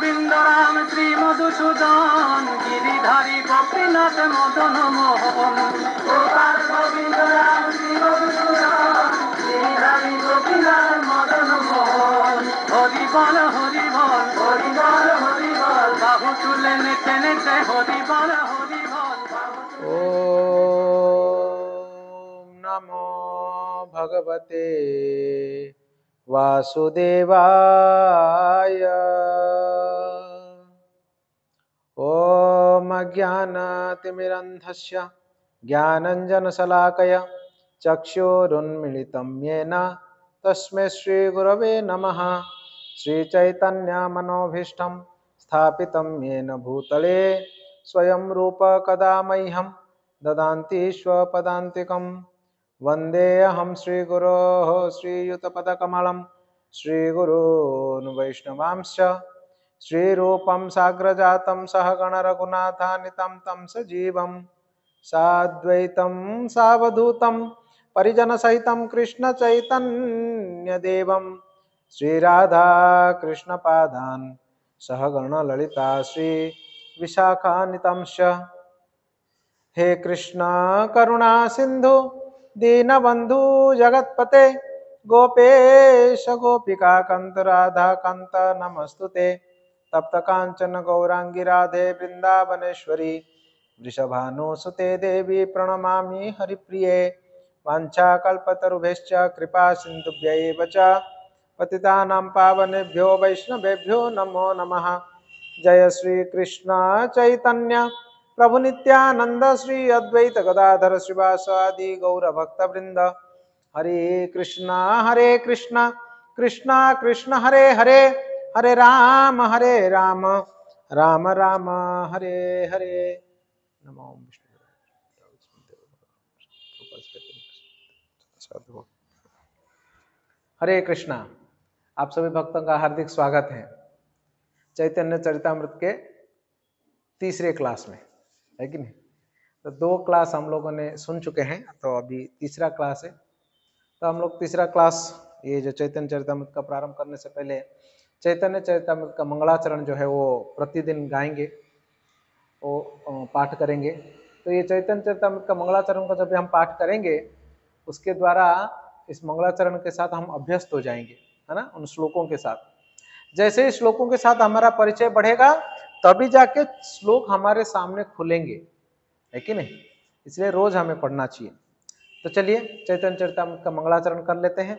गोविंद राम श्री मधुसूदन गिरिधारी गोपीनाथ मदन मोहन गोपाल गोविंद राम श्री मधुसूदन गिरिधारी गोपीनाथ मदन मोहन हरि बोल हरि बोल हरि बोल हरि बोल बाहु तुले नेते नेते हरि बोल हरि बोल। ओम नमो भगवते वासुदेवाय। ओम अज्ञानतिमिरन्धस्य ज्ञानञ्जनशलाकया चक्षुरुन्मिलितं येन तस्मै श्रीगुरवे नमः। श्रीचैतन्यमनोभीष्टं स्थापितं येन भूतले स्वयं रूप कदा मह्यं ददान्ति स्वपदान्तिकं। वन्देऽहं श्रीगुरोः श्रीयुतपदकमलं श्रीगुरून् वैष्णवांश्च श्रीरूपं साग्रजातं सहगण रघुनाथान्वितं तं सजीवं साद्वैतं सावधूतं परिजनसहितं कृष्णचैतन्यदेवं श्रीराधा कृष्णपादान् सहगण ललिता श्री विशाखान्वितंश्च। हे कृष्ण करुणा सिंधु दीनबंधु जगत्पते गोपेश गोपिका कांत राधा कांत नमस्तुते। तप्त कांचन गौरांगी राधे वृंदावनेश्वरी वृषभानुसुते देवी प्रणमामि हरिप्रिये। वाञ्छाकल्पतरुभ्यश्च कृपा सिन्धुभ्यैव च पतितानां पावनेभ्यो वैष्णवेभ्यो नमो नमः। जय श्री कृष्ण चैतन्य प्रभु नित्यानंद श्री अद्वैत गदाधर श्रीवासादि गौर भक्तवृंद। हरे कृष्णा कृष्णा कृष्ण हरे हरे हरे राम राम राम हरे हरे। नमो विष्णु। हरे कृष्णा। आप सभी भक्तों का हार्दिक स्वागत है चैतन्य चरितामृत के तीसरे क्लास में, है कि नहीं। तो 2 क्लास हम लोगों ने सुन चुके हैं, तो अभी तीसरा क्लास है। तो हम लोग तीसरा क्लास ये जो चैतन्य चरितामृत का प्रारंभ करने से पहले चैतन्य चरितामृत का मंगलाचरण जो है वो प्रतिदिन गाएंगे, वो पाठ करेंगे। तो ये चैतन्य चरितामृत का मंगलाचरण का जब हम पाठ करेंगे उसके द्वारा इस मंगलाचरण के साथ हम अभ्यस्त हो जाएंगे, है ना, उन श्लोकों के साथ। जैसे ही श्लोकों के साथ हमारा परिचय बढ़ेगा तभी जाके श्लोक हमारे सामने खुलेंगे, है कि नहीं। इसलिए रोज हमें पढ़ना चाहिए। तो चलिए चैतन्य चरितामृत का मंगलाचरण कर लेते हैं।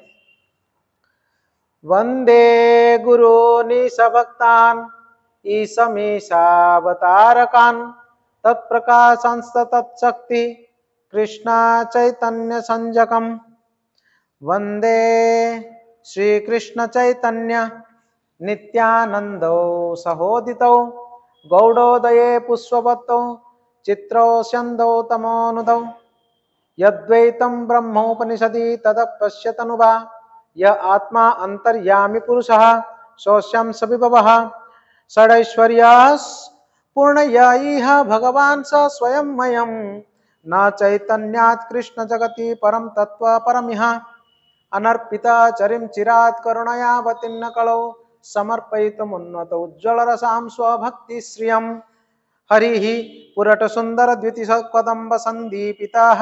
वंदे गुरूनि सभक्तान् ईशमीशावतारकान् तत्प्रकाशांस्त तत्शक्ति कृष्णा चैतन्य संजकम्। वंदे श्री कृष्ण चैतन्य नित्यानंदो सहोदितौ गौड़ोदये पुष्पवत्तौ चित्रौ स्यन्दौ तमोनुदौ यद्वैतं ब्रह्मोपनिषदि तदपश्यतनुवा य आत्मा अंतर्यामी पुरुषः सोऽस्यं सविभवः षडैश्वर्यास् पूर्णयैः भगवान् स स्वयं मयं न चैतन्यात् कृष्ण जगति परम तत्व परमिह अनर्पिता चरिम चिरात् करुणयावतीर्ण कलौ समर्पयितुमुन्नतौ उज्ज्वलरसां स्वभक्तिश्रियम्। हरिः पुरटसुन्दर द्वितिशकदम्ब सन्दीपिताः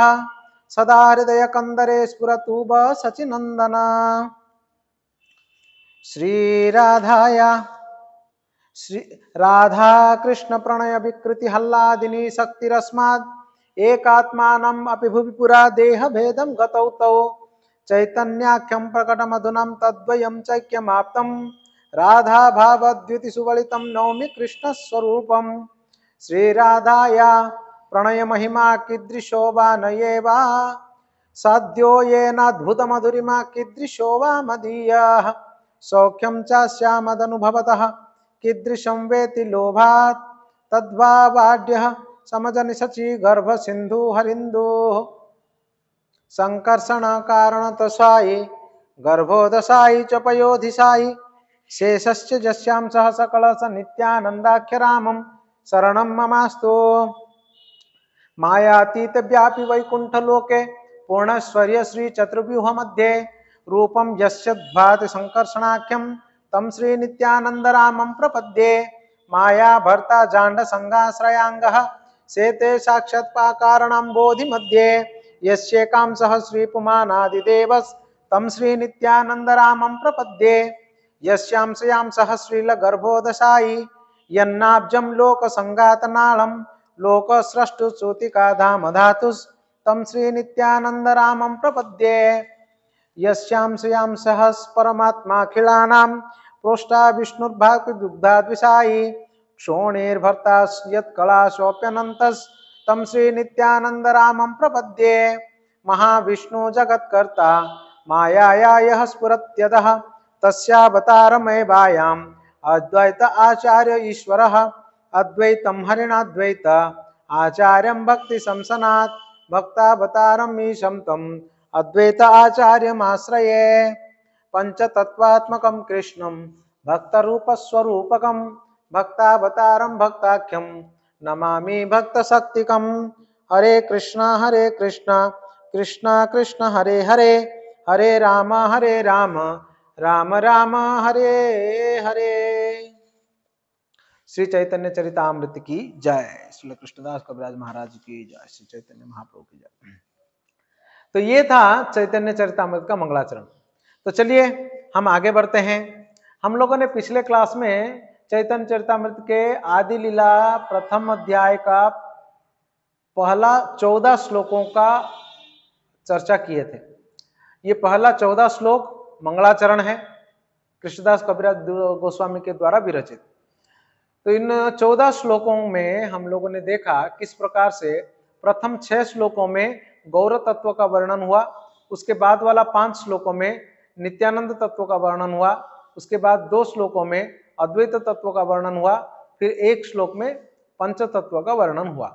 सदा हृदय कंदरे स्फुरतु सचिनंदन। श्री राधा कृष्ण प्रणय विकृति हल्लादिनी शक्तिरस्माद् एकात्मानम् अपि भुवि पुरा देह भेदं गतौ तौ चैतन्याख्यं प्रकटमधुनं तद्वयं चैक्यमाप्तं राधा भावद्युति सुवलितं नौमि कृष्णस्वरूपम्। श्रीराधाया प्रणय महिमा कीदृशो वा नये वा साध्यो येनाद्भुत मधुरिमा कीदृशो वा मदीयः सौख्यं चास्यामदनुभवतः कीदृशं वेति लोभात् तद्भावाढ्यः समजनिशचि गर्भ सिंधु हरिंदु संकर्षण कारणतसायि गर्भोदशायि च पयोधिशायि शेषश्च जस्यां सह सकलस नित्यानन्दाख्यरामं शरणं ममास्तु। मायातीत व्यापी वैकुंठ लोके पूर्णस्वर्य श्री चतुर्व्यूह मध्ये रूपम यस्य भाति संकर्षणाख्यम तं श्री नित्यानंदरामं प्रपद्ये। माया भर्ता जांड संगाश्रयांगः सेते साक्षात्कारणं बोधि मध्ये। यस्येकां सह श्रीपुमानादिदेवस् तं श्री नित्यानंदरामं प्रपद्ये। यस्यां स्यां सह श्रील गर्भोदशायी यन्नाब्जं लोक संगातनालं लोक सृष्टु सूतिका धाम धातुस् तं श्री नित्यानंदरामं प्रपद्ये। यस्यां स्यां सह परमात्माखिलानां प्रोष्ठा विष्णुर्भाति दुग्धाद्विषायी क्षोणीर्भर्ता यत्कलाशोऽप्यनन्तस् तं श्री नित्यानंदरामं प्रपद्ये। महाविष्णु जगत्कर्ता मायाया यः स्फुरत्यदः तस्यावतारमयवायाम् अद्वैत आचार्य ईश्वरः अद्वैतं हरिणाद्वैत आचार्यं भक्ति संसनात् भक्तावतारम् ईशं तम् अद्वैत आचार्यमाश्रये। पंचतत्वात्मकं कृष्णं भक्तरूपस्वरूपकं भक्तावतारं भक्ताख्यं नमामि भक्तशक्तिकं। हरे कृष्णा कृष्णा कृष्णा हरे हरे हरे राम राम राम हरे हरे। श्री चैतन्य चरितामृत की जय। श्री कृष्णदास कविराज महाराज की जय। श्री चैतन्य महाप्रभु की जय। तो ये था चैतन्य चरितामृत का मंगलाचरण। तो चलिए हम आगे बढ़ते हैं। हम लोगों ने पिछले क्लास में चैतन्य चरितामृत के आदि लीला प्रथम अध्याय का पहला 14 श्लोकों का चर्चा किए थे। ये पहला 14 श्लोक मंगलाचरण है, कृष्णदास कविराज गोस्वामी के द्वारा विरचित। तो इन 14 श्लोकों में हम लोगों ने देखा किस प्रकार से प्रथम 6 श्लोकों में गौर तत्व का वर्णन हुआ, उसके बाद वाला 5 श्लोकों में नित्यानंद तत्व का वर्णन हुआ, उसके बाद 2 श्लोकों में अद्वैत तत्व का वर्णन हुआ, फिर 1 श्लोक में पंच तत्व का वर्णन हुआ।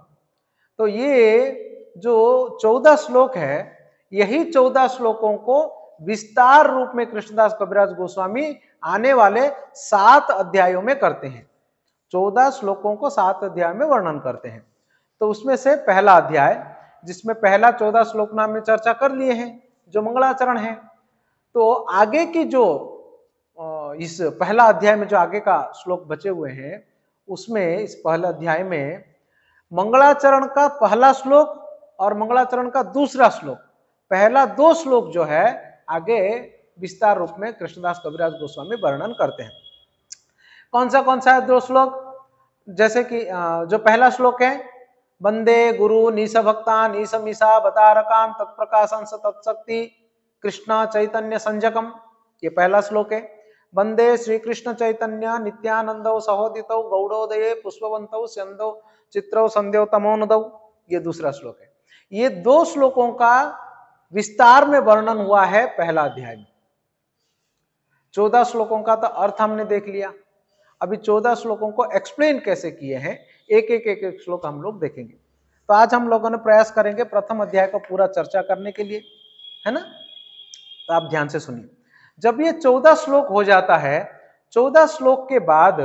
तो ये जो 14 श्लोक है, यही 14 श्लोकों को विस्तार रूप में कृष्णदास कविराज गोस्वामी आने वाले 7 अध्यायों में करते हैं। 14 श्लोकों को 7 अध्याय में वर्णन करते हैं। तो उसमें से पहला अध्याय, जिसमें पहला 14 श्लोक नाम में चर्चा कर लिए हैं, जो मंगलाचरण है। तो आगे की जो इस पहला अध्याय में जो आगे का श्लोक बचे हुए हैं, उसमें इस पहले अध्याय में मंगलाचरण का पहला श्लोक और मंगलाचरण का दूसरा श्लोक, पहला 2 श्लोक जो है आगे विस्तार रूप में कृष्णदास कविराज गोस्वामी वर्णन करते हैं। कौन सा है 2 श्लोक? जैसे कि जो पहला श्लोक है, वंदे गुरु नीस भक्ता नीस मीसा बतारकान तत्प्रकाशन तत्शक्ति कृष्ण चैतन्य संजकम, ये पहला श्लोक है। वंदे श्री कृष्ण चैतन्य नित्यानंदौ सहोदितौ गौड़ोदये पुष्पवंतौ स्यंदौ चित्रौ संध्यो तमोनदौ, ये दूसरा श्लोक है। ये 2 श्लोकों का विस्तार में वर्णन हुआ है पहला अध्याय में। 14 श्लोकों का तो अर्थ हमने देख लिया, अभी 14 श्लोकों को एक्सप्लेन कैसे किए हैं, एक श्लोक हम लोग देखेंगे। तो आज हम लोगों ने प्रयास करेंगे प्रथम अध्याय को पूरा चर्चा करने के लिए, है ना। तो आप ध्यान से सुनिए। जब ये 14 श्लोक हो जाता है, 14 श्लोक के बाद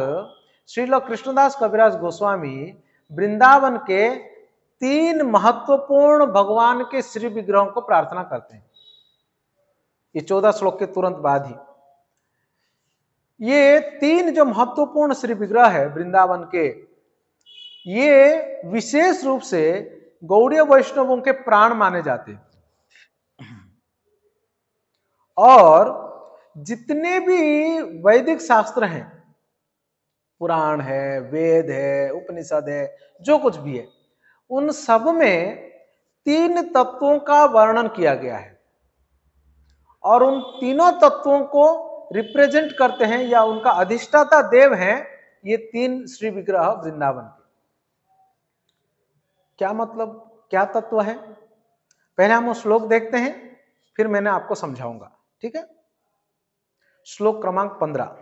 श्रील कृष्णदास कविराज गोस्वामी वृंदावन के 3 महत्वपूर्ण भगवान के श्री विग्रहों को प्रार्थना करते हैं। ये 14 श्लोक के तुरंत बाद ही ये 3 जो महत्वपूर्ण श्री विग्रह है वृंदावन के, ये विशेष रूप से गौड़ीय वैष्णवों के प्राण माने जाते हैं। और जितने भी वैदिक शास्त्र हैं, पुराण है, वेद है, उपनिषद है, जो कुछ भी है, उन सब में 3 तत्वों का वर्णन किया गया है। और उन तीनों तत्वों को रिप्रेजेंट करते हैं या उनका अधिष्ठाता देव हैं ये 3 श्री विग्रह वृंदावन के। क्या मतलब, क्या तत्व है? पहले हम वो श्लोक देखते हैं, फिर मैंने आपको समझाऊंगा, ठीक है। श्लोक क्रमांक 15।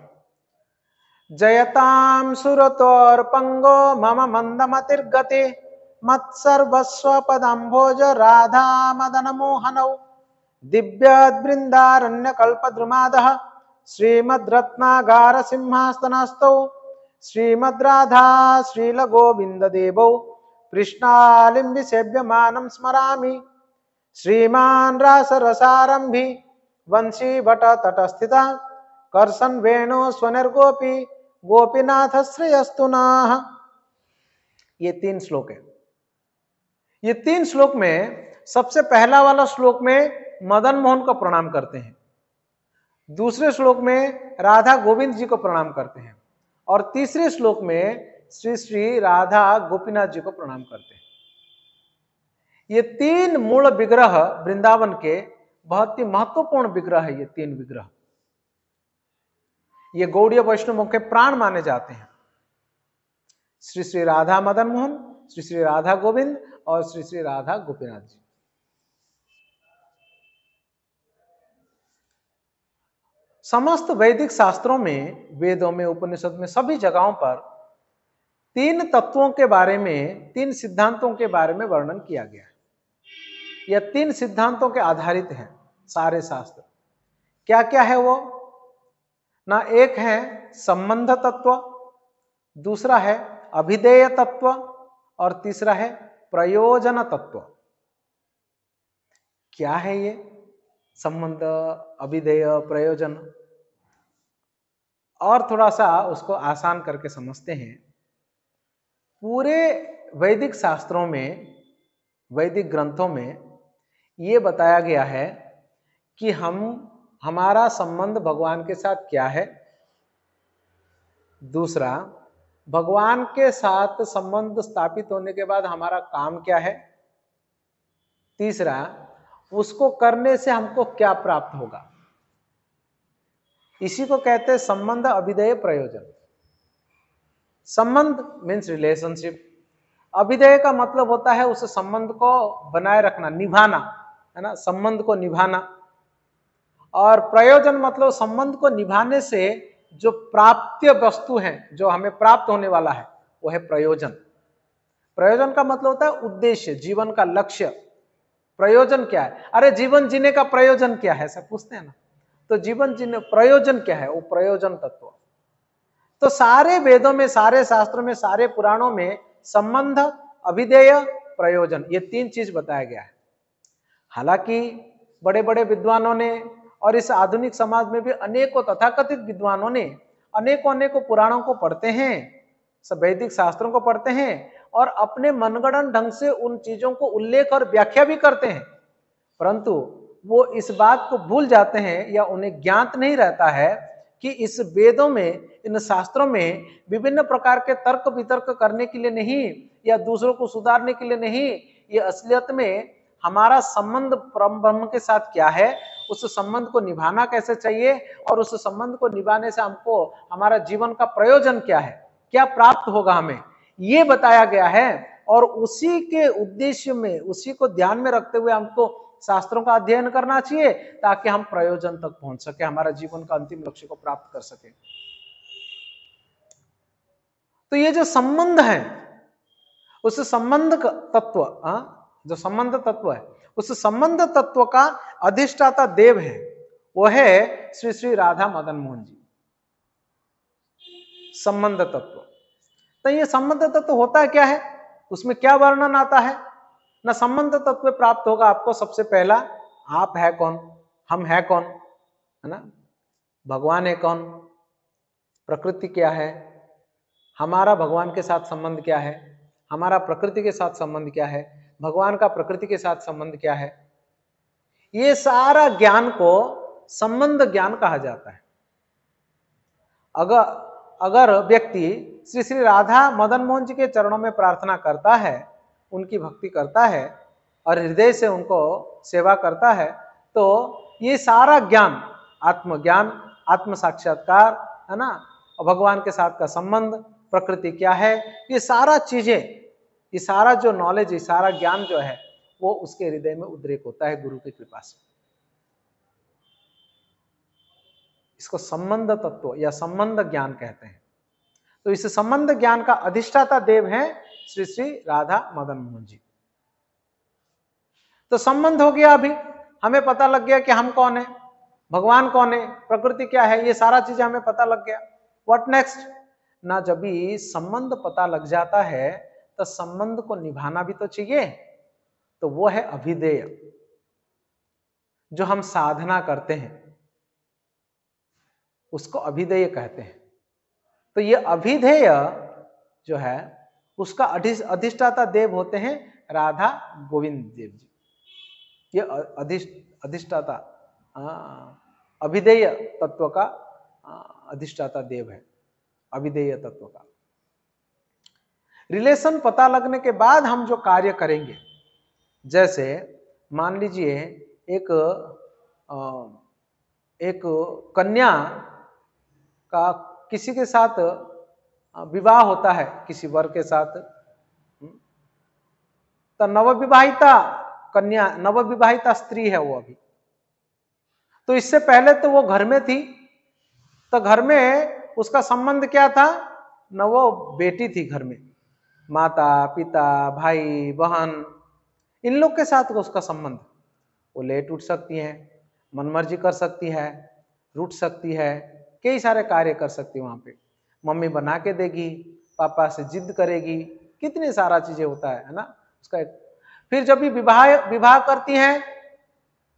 जयतां सुरतोर्पंगो मम मंदमतिर्गते मत्सर्वस्व पदाम्भोज राधा मदन मोहनौ दिव्यद्बृंदारण्य कल्पद्रुमादः श्रीमद्रत्नागार सिंहासनस्थौ श्रीमद्राधा श्रील गोविंद देवौ कृष्णालिम्बि सेव्यमानं स्मरामि श्रीमान् रासरसारंभि वंशी भट तटस्थिता कर्षण वेणु स्वनिर्गोपी गोपीनाथ श्रेयस्तुनाः। ये 3 श्लोक है। ये 3 श्लोक में सबसे पहला वाला श्लोक में मदन मोहन को प्रणाम करते हैं, दूसरे श्लोक में राधा गोविंद जी को प्रणाम करते हैं, और तीसरे श्लोक में श्री श्री राधा गोपीनाथ जी को प्रणाम करते हैं। ये 3 मूल विग्रह वृंदावन के बहुत ही महत्वपूर्ण विग्रह है। ये 3 विग्रह ये गौड़ीय वैष्णवों के प्राण माने जाते हैं। श्री श्री राधा मदन मोहन, श्री श्री राधा गोविंद और श्री श्री राधा गोपीनाथ जी। समस्त वैदिक शास्त्रों में, वेदों में, उपनिषद में, सभी जगहों पर 3 तत्वों के बारे में, 3 सिद्धांतों के बारे में वर्णन किया गया है। यह 3 सिद्धांतों के आधारित हैं सारे शास्त्र। क्या क्या है वो? ना एक है संबंध तत्व, दूसरा है अभिधेय तत्व और तीसरा है प्रयोजन तत्व। क्या है ये संबंध, अभिधेय, प्रयोजन? और थोड़ा सा उसको आसान करके समझते हैं। पूरे वैदिक शास्त्रों में, वैदिक ग्रंथों में ये बताया गया है कि हमारा संबंध भगवान के साथ क्या है, दूसरा भगवान के साथ संबंध स्थापित होने के बाद हमारा काम क्या है, तीसरा उसको करने से हमको क्या प्राप्त होगा। इसी को कहते हैं संबंध, अभिधेय, प्रयोजन। संबंध मीन्स रिलेशनशिप, अभिधेय का मतलब होता है उस संबंध को बनाए रखना, निभाना, है ना, संबंध को निभाना। और प्रयोजन मतलब संबंध को निभाने से जो प्राप्य वस्तु है, जो हमें प्राप्त होने वाला है, वो है प्रयोजन। प्रयोजन का मतलब होता है उद्देश्य, जीवन का लक्ष्य। प्रयोजन क्या है? अरे जीवन जीने का प्रयोजन क्या है, सब पूछते हैं ना। तो जीवन जीने प्रयोजन क्या है? वो प्रयोजन तत्व। तो सारे वेदों में, सारे शास्त्रों में, सारे पुराणों में संबंध, अभिधेय, प्रयोजन, ये 3 चीज बताया गया है। हालांकि बड़े बड़े विद्वानों ने और इस आधुनिक समाज में भी अनेकों तथाकथित विद्वानों ने अनेकों पुराणों को पढ़ते हैं, सब वैदिक शास्त्रों को पढ़ते हैं और अपने मनगढ़ंत ढंग से उन चीजों को उल्लेख और व्याख्या भी करते हैं, परंतु वो इस बात को भूल जाते हैं या उन्हें ज्ञात नहीं रहता है कि इस वेदों में, इन शास्त्रों में विभिन्न प्रकार के तर्क वितर्क करने के लिए नहीं या दूसरों को सुधारने के लिए नहीं, ये असलियत में हमारा संबंध परम ब्रह्म के साथ क्या है, उस संबंध को निभाना कैसे चाहिए और उस संबंध को निभाने से हमको हमारा जीवन का प्रयोजन क्या है, क्या प्राप्त होगा हमें, ये बताया गया है। और उसी के उद्देश्य में, उसी को ध्यान में रखते हुए हमको शास्त्रों का अध्ययन करना चाहिए ताकि हम प्रयोजन तक पहुंच सके, हमारा जीवन का अंतिम लक्ष्य को प्राप्त कर सके। तो ये जो संबंध है, उस संबंध तत्व, जो संबंध तत्व है, उस संबंध तत्व का अधिष्ठाता देव है, वो है श्री श्री राधा मदन मोहन जी। संबंध तत्व, तो ये संबंध तत्व होता क्या है, उसमें क्या वर्णन आता है ना। संबंध तत्व प्राप्त होगा आपको सबसे पहला, आप है कौन, हम है कौन, है ना, भगवान है कौन, प्रकृति क्या है, हमारा भगवान के साथ संबंध क्या है, हमारा प्रकृति के साथ संबंध क्या है, भगवान का प्रकृति के साथ संबंध क्या है। ये सारा ज्ञान को संबंध ज्ञान कहा जाता है। अगर व्यक्ति श्री श्री राधा मदन मोहन जी के चरणों में प्रार्थना करता है, उनकी भक्ति करता है और हृदय से उनको सेवा करता है, तो ये सारा ज्ञान, आत्मज्ञान, आत्म साक्षात्कार, है ना, भगवान के साथ का संबंध, प्रकृति क्या है, ये सारा चीजें, ये सारा जो नॉलेज, ये सारा ज्ञान जो है वो उसके हृदय में उद्रेक होता है गुरु की कृपा से। इसको संबंध तत्व या संबंध ज्ञान कहते हैं। तो इस संबंध ज्ञान का अधिष्ठाता देव है श्री श्री राधा मदन मोहन जी। तो संबंध हो गया, अभी हमें पता लग गया कि हम कौन है, भगवान कौन है, प्रकृति क्या है, ये सारा चीजें हमें पता लग गया। व्हाट नेक्स्ट ना, जब भी संबंध पता लग जाता है तो संबंध को निभाना भी तो चाहिए, तो वो है अभिधेय, जो हम साधना करते हैं। उसको अभिधेय कहते हैं। तो ये अभिधेय जो है उसका अधिष्ठाता देव होते हैं राधा गोविंद देव जी। ये अधिष्ठाता अभिधेय तत्व का अधिष्ठाता देव है, अभिधेय तत्व का। रिलेशन पता लगने के बाद हम जो कार्य करेंगे, जैसे मान लीजिए एक कन्या का किसी के साथ विवाह होता है, किसी वर के साथ, तो नवविवाहिता कन्या, नवविवाहिता स्त्री है वो अभी। तो इससे पहले तो वो घर में थी, तो घर में उसका संबंध क्या था? न वो बेटी थी घर में, माता पिता भाई बहन इन लोग के साथ उसका संबंध। वो लेट उठ सकती है, मनमर्जी कर सकती है, रूठ सकती है, कई सारे कार्य कर सकती है। वहां पे मम्मी बना के देगी, पापा से जिद करेगी, कितने सारा चीजें होता है ना उसका एक। फिर जब भी विवाह करती हैं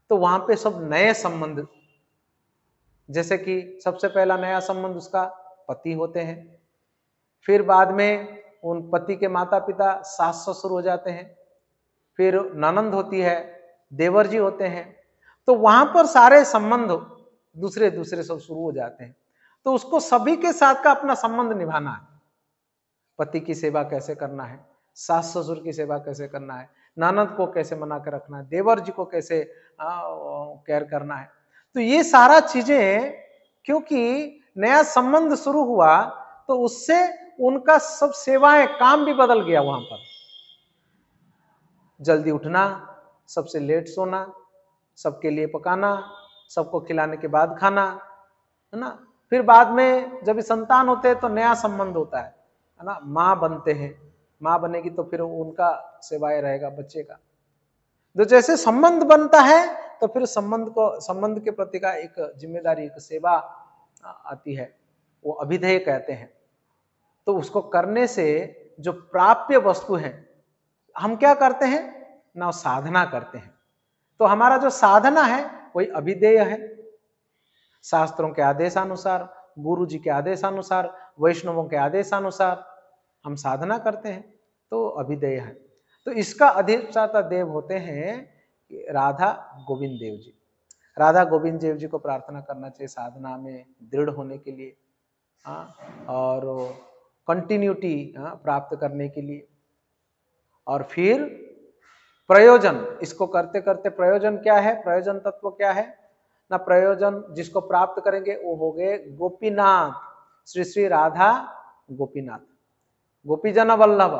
तो वहां पे सब नए संबंध, जैसे कि सबसे पहला नया संबंध उसका पति होते हैं, फिर बाद में उन पति के माता पिता सास ससुर हो जाते हैं, फिर ननंद होती है, देवर जी होते हैं। तो वहां पर सारे संबंध दूसरे दूसरे सब शुरू हो जाते हैं। तो उसको सभी के साथ का अपना संबंध निभाना है। पति की सेवा कैसे करना है, सास ससुर की सेवा कैसे करना है, ननद को कैसे मना कर रखना है, देवर जी को कैसे केयर करना है। तो ये सारा चीजें, क्योंकि नया संबंध शुरू हुआ तो उससे उनका सब सेवाएं, काम भी बदल गया। वहां पर जल्दी उठना, सबसे लेट सोना, सबके लिए पकाना, सबको खिलाने के बाद खाना, है ना। फिर बाद में जब संतान होते हैं तो नया संबंध होता है ना, माँ बनते हैं, माँ बनेगी तो फिर उनका सेवाएं रहेगा बच्चे का। तो जैसे संबंध बनता है तो फिर संबंध के प्रति का एक जिम्मेदारी, एक सेवा आती है, वो अभिधेय कहते हैं। तो उसको करने से जो प्राप्य वस्तु है, हम क्या करते हैं ना, साधना करते हैं। तो हमारा जो साधना है वही अभिधेय है। शास्त्रों के आदेशानुसार, गुरु जी के आदेशानुसार, वैष्णवों के आदेशानुसार हम साधना करते हैं, तो अभिधेय है। तो इसका अधिष्ठाता देव होते हैं राधा गोविंद देव जी। राधा गोविंद देव जी को प्रार्थना करना चाहिए साधना में दृढ़ होने के लिए, और कंटिन्यूटी प्राप्त करने के लिए। और फिर प्रयोजन, इसको करते करते प्रयोजन क्या है, प्रयोजन तत्व क्या है ना, प्रयोजन जिसको प्राप्त करेंगे वो हो गए गोपीनाथ, श्री श्री राधा गोपीनाथ, गोपीजन वल्लभ,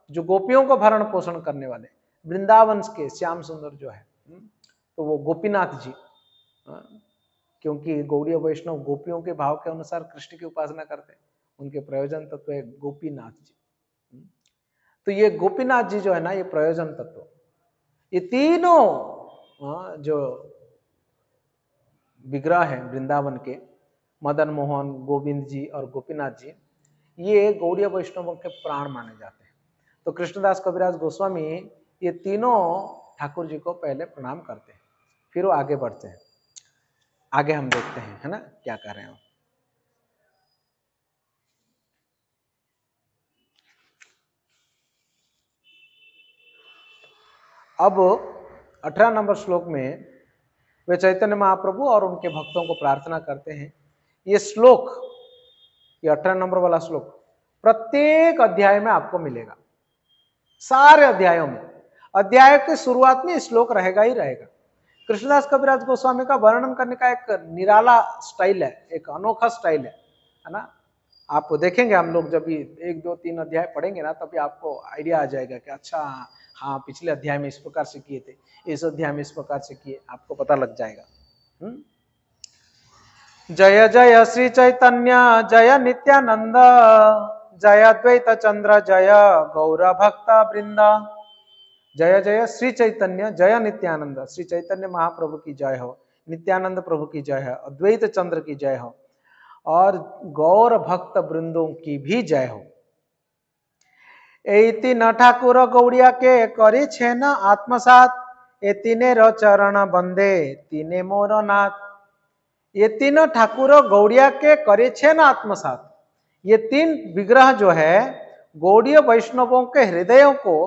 जो गोपियों को भरण पोषण करने वाले, वृंदावन के श्याम सुंदर जो है, तो वो गोपीनाथ जी। क्योंकि गौड़ीय वैष्णव गोपियों के भाव के अनुसार कृष्ण की उपासना करते हैं, उनके प्रयोजन तत्व है गोपीनाथ जी। तो ये गोपीनाथ जी जो है ना, ये प्रयोजन तत्व, ये तीनों जो विग्रह हैं वृंदावन के, मदन मोहन, गोविंद जी और गोपीनाथ जी, ये गौड़ीय वैष्णवों के प्राण माने जाते हैं। तो कृष्णदास कविराज गोस्वामी ये तीनों ठाकुर जी को पहले प्रणाम करते हैं, फिर वो आगे बढ़ते हैं। आगे हम देखते हैं, है ना, क्या कर रहे हैं। अब 18 नंबर श्लोक में वे चैतन्य महाप्रभु और उनके भक्तों को प्रार्थना करते हैं। ये श्लोक, ये 18 नंबर वाला श्लोक प्रत्येक अध्याय में आपको मिलेगा, सारे अध्यायों में। अध्याय के शुरुआत में श्लोक रहेगा ही रहेगा। कृष्णदास कविराज गोस्वामी का वर्णन करने का एक निराला स्टाइल है, एक अनोखा स्टाइल है ना। आप देखेंगे, हम लोग जब भी 1, 2, 3 अध्याय पढ़ेंगे ना, तभी आपको आइडिया आ जाएगा कि अच्छा हाँ, पिछले अध्याय में इस प्रकार से किए थे, इस अध्याय में इस प्रकार से किए, आपको पता लग जाएगा। जय जय श्री चैतन्य जय नित्यानंद, जय अद्वैत चंद्र जय गौर भक्त वृंदा। जय जय श्री चैतन्य जय नित्यानंद, श्री चैतन्य महाप्रभु की जय हो, नित्यानंद प्रभु की जय हो, अद्वैत चंद्र की जय हो, और गौर भक्त वृंदों की भी जय हो। ए तीन ठाकुर गौड़िया के करी छे न आत्मसात, ए तीने चरण बंदे तीने मोर नाथ। ये तीनों ठाकुर गौड़िया के करे छे न आत्मसात। ये तीन विग्रह जो है गौड़ीय वैष्णवों के हृदयों को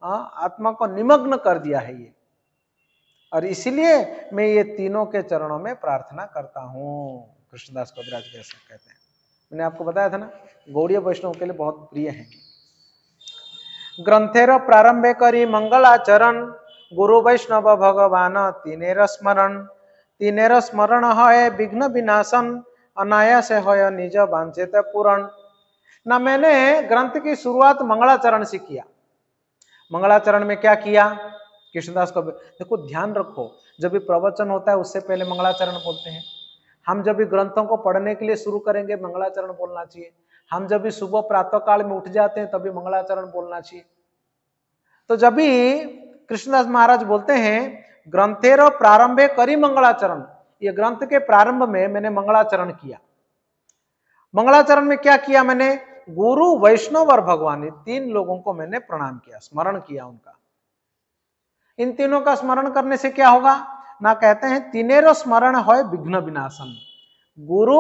आत्मा को निमग्न कर दिया है ये। और इसलिए मैं ये तीनों के चरणों में प्रार्थना करता हूं। कृष्णदास कविराज कैसे कहते हैं, मैंने आपको बताया था ना, गौड़ीय वैष्णव के लिए बहुत प्रिय है। ग्रंथेर प्रारंभे करी मंगलाचरण, गुरु वैष्णव भगवान तीनेर स्मरण। तीनेर स्मरण है विघ्न विनाशन, अनायास है निज वांछित पूरण। ना मैंने ग्रंथ की शुरुआत मंगलाचरण से किया। मंगलाचरण में क्या किया? कृष्णदास को देखो, ध्यान रखो, जब भी प्रवचन होता है उससे पहले मंगलाचरण बोलते हैं। हम जब भी ग्रंथों को पढ़ने के लिए शुरू करेंगे मंगलाचरण बोलना चाहिए। हम जब भी सुबह प्रातः काल में उठ जाते हैं तभी मंगलाचरण बोलना चाहिए। तो जब भी कृष्णदास महाराज बोलते हैं ग्रंथेर प्रारंभे करी मंगलाचरण, ये ग्रंथ के प्रारंभ में मैंने मंगलाचरण किया। मंगलाचरण में क्या किया मैंने? गुरु वैष्णव और भगवान, ये तीन लोगों को मैंने प्रणाम किया, स्मरण किया उनका। इन तीनों का स्मरण करने से क्या होगा ना, कहते हैं तीनेरो स्मरण है विघ्न विनाशन। गुरु,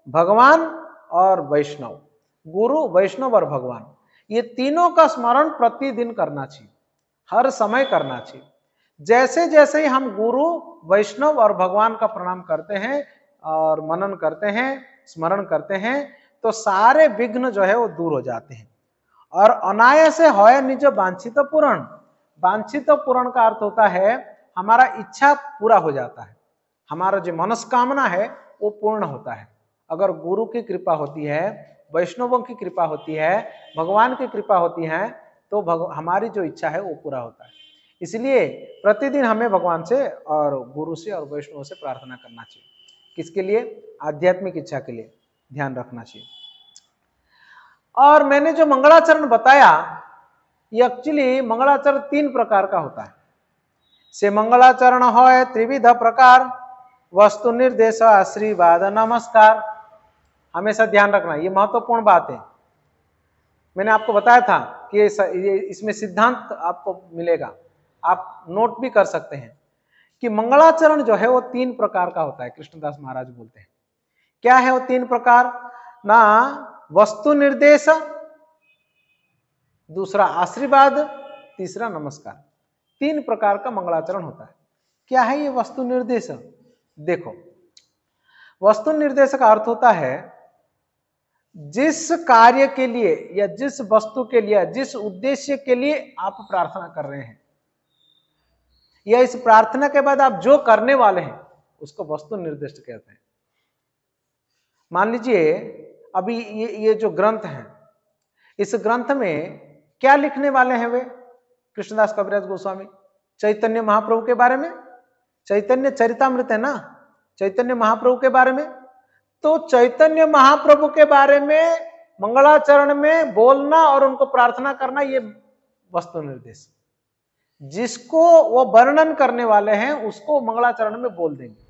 भगवान और वैष्णव, गुरु वैष्णव और भगवान, ये तीनों का स्मरण प्रतिदिन करना चाहिए, हर समय करना चाहिए। जैसे जैसे ही हम गुरु वैष्णव और भगवान का प्रणाम करते हैं और मनन करते हैं, स्मरण करते हैं, तो सारे विघ्न जो है वो दूर हो जाते हैं। और अनायास है निज वांछित पूर्ण। वांछित पूर्ण का अर्थ होता है हमारा इच्छा पूरा हो जाता है, हमारा जो मनस्कामना है वो पूर्ण होता है। अगर गुरु की कृपा होती है, वैष्णवों की कृपा होती है, भगवान की कृपा होती है, तो हमारी जो इच्छा है वो पूरा होता है। इसलिए प्रतिदिन हमें भगवान से और गुरु से और वैष्णव से प्रार्थना करना चाहिए। किसके लिए? आध्यात्मिक इच्छा के लिए, ध्यान रखना चाहिए। और मैंने जो मंगलाचरण बताया, ये एक्चुअली मंगलाचरण 3 प्रकार का होता है। से मंगलाचरण है त्रिविध प्रकार, वस्तु निर्देश आशीर्वाद नमस्कार। हमेशा ध्यान रखना, ये महत्वपूर्ण बात है। मैंने आपको बताया था कि इसमें सिद्धांत आपको मिलेगा, आप नोट भी कर सकते हैं कि मंगलाचरण जो है वो 3 प्रकार का होता है। कृष्णदास महाराज बोलते हैं क्या है वो 3 प्रकार ना, वस्तु निर्देश, दूसरा आशीर्वाद, तीसरा नमस्कार। 3 प्रकार का मंगलाचरण होता है। क्या है ये वस्तु निर्देश? देखो, वस्तु निर्देश का अर्थ होता है जिस कार्य के लिए या जिस वस्तु के लिए, जिस उद्देश्य के लिए आप प्रार्थना कर रहे हैं, या इस प्रार्थना के बाद आप जो करने वाले हैं, उसको वस्तु निर्दिष्ट कहते हैं। मान लीजिए अभी ये जो ग्रंथ है, इस ग्रंथ में क्या लिखने वाले हैं वे? कृष्णदास कविराज गोस्वामी चैतन्य महाप्रभु के बारे में, चैतन्य चरितामृत है ना, चैतन्य महाप्रभु के बारे में। तो चैतन्य महाप्रभु के बारे में मंगलाचरण में बोलना और उनको प्रार्थना करना, ये वस्तु निर्देश। जिसको वो वर्णन करने वाले हैं उसको मंगलाचरण में बोल देंगे,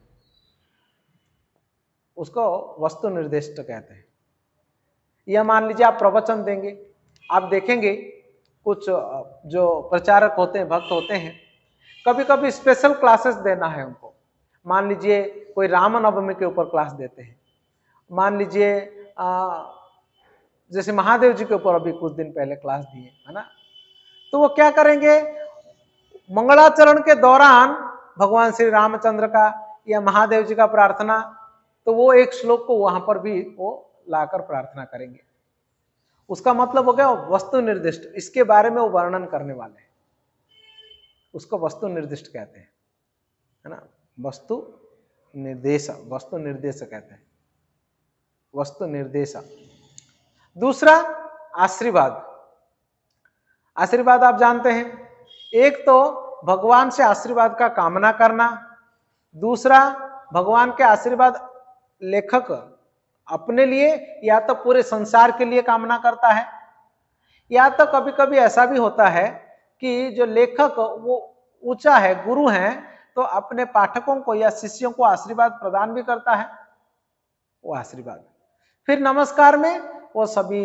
उसको वस्तु निर्दिष्ट कहते हैं। या मान लीजिए आप प्रवचन देंगे, आप देखेंगे कुछ जो प्रचारक होते हैं, भक्त होते हैं, कभी कभी स्पेशल क्लासेस देना है उनको। मान लीजिए कोई रामनवमी के ऊपर क्लास देते हैं, मान लीजिए जैसे महादेव जी के ऊपर अभी कुछ दिन पहले क्लास दिए है ना, तो वो क्या करेंगे, मंगलाचरण के दौरान भगवान श्री रामचंद्र का या महादेव जी का प्रार्थना, तो वो एक श्लोक को वहां पर भी वो लाकर प्रार्थना करेंगे। उसका मतलब हो गया वस्तु निर्दिष्ट, इसके बारे में वो वर्णन करने वाले हैं, उसको वस्तु निर्दिष्ट कहते हैं, है ना। वस्तु निर्देश, वस्तु निर्देश कहते हैं, वस्तु निर्देश। दूसरा आशीर्वाद। आशीर्वाद आप जानते हैं, एक तो भगवान से आशीर्वाद का कामना करना, दूसरा भगवान के आशीर्वाद लेखक अपने लिए या तो पूरे संसार के लिए कामना करता है, या तो कभी कभी ऐसा भी होता है कि जो लेखक वो ऊंचा है, गुरु है, तो अपने पाठकों को या शिष्यों को आशीर्वाद प्रदान भी करता है, वो आशीर्वाद। फिर नमस्कार में वो सभी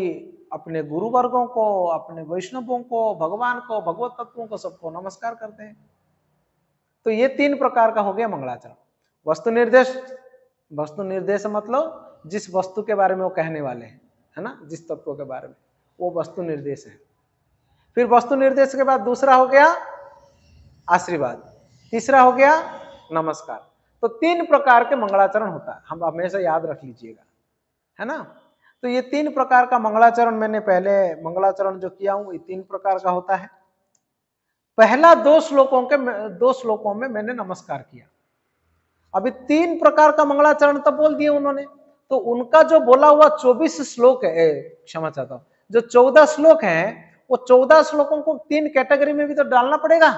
अपने गुरु वर्गों को, अपने वैष्णवों को, भगवान को, भगवत तत्वों को, सबको नमस्कार करते हैं। तो ये 3 प्रकार का हो गया मंगलाचरण। वस्तु निर्देश, वस्तु निर्देश मतलब जिस वस्तु के बारे में वो कहने वाले हैं, है ना, जिस तत्व के बारे में, वो वस्तु निर्देश है। फिर वस्तु निर्देश के बाद दूसरा हो गया आशीर्वाद, तीसरा हो गया नमस्कार। तो 3 प्रकार के मंगलाचरण होता है, हम हमेशा याद रख लीजिएगा, है ना। तो ये 3 प्रकार का मंगलाचरण, मैंने पहले मंगलाचरण जो किया हूं, ये 3 प्रकार का होता है। पहला 2 श्लोकों में मैंने नमस्कार किया। अभी 3 प्रकार का मंगलाचरण तो बोल दिए उन्होंने, तो उनका जो बोला हुआ 24 श्लोक है, क्षमा चाहता हूं, जो 14 श्लोक हैं, वो 14 श्लोकों को 3 कैटेगरी में भी तो डालना पड़ेगा।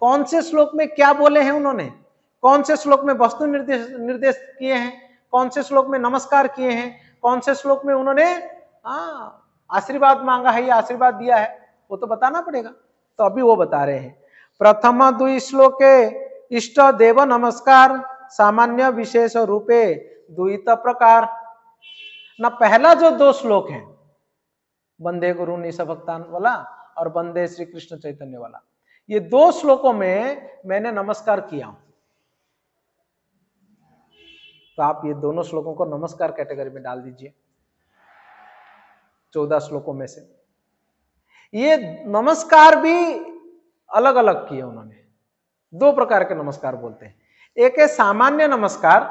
कौन से श्लोक में क्या बोले हैं उन्होंने, कौन से श्लोक में वस्तु निर्देश किए हैं, कौन से श्लोक में नमस्कार किए हैं, कौन से श्लोक में उन्होंने आशीर्वाद मांगा है या आशीर्वाद दिया है, वो तो बताना पड़ेगा। तो अभी वो बता रहे हैं। प्रथम 2 श्लोके इष्ट देव नमस्कार सामान्य विशेष रूपे द्वित प्रकार। ना पहला जो 2 श्लोक हैं, वंदे गुरु निसभक्तान वाला और वंदे श्री कृष्ण चैतन्य वाला, ये 2 श्लोकों में मैंने नमस्कार किया हूं। तो आप ये दोनों श्लोकों को नमस्कार कैटेगरी में डाल दीजिए। 14 श्लोकों में से ये नमस्कार भी अलग अलग किए उन्होंने। 2 प्रकार के नमस्कार बोलते हैं, एक है सामान्य नमस्कार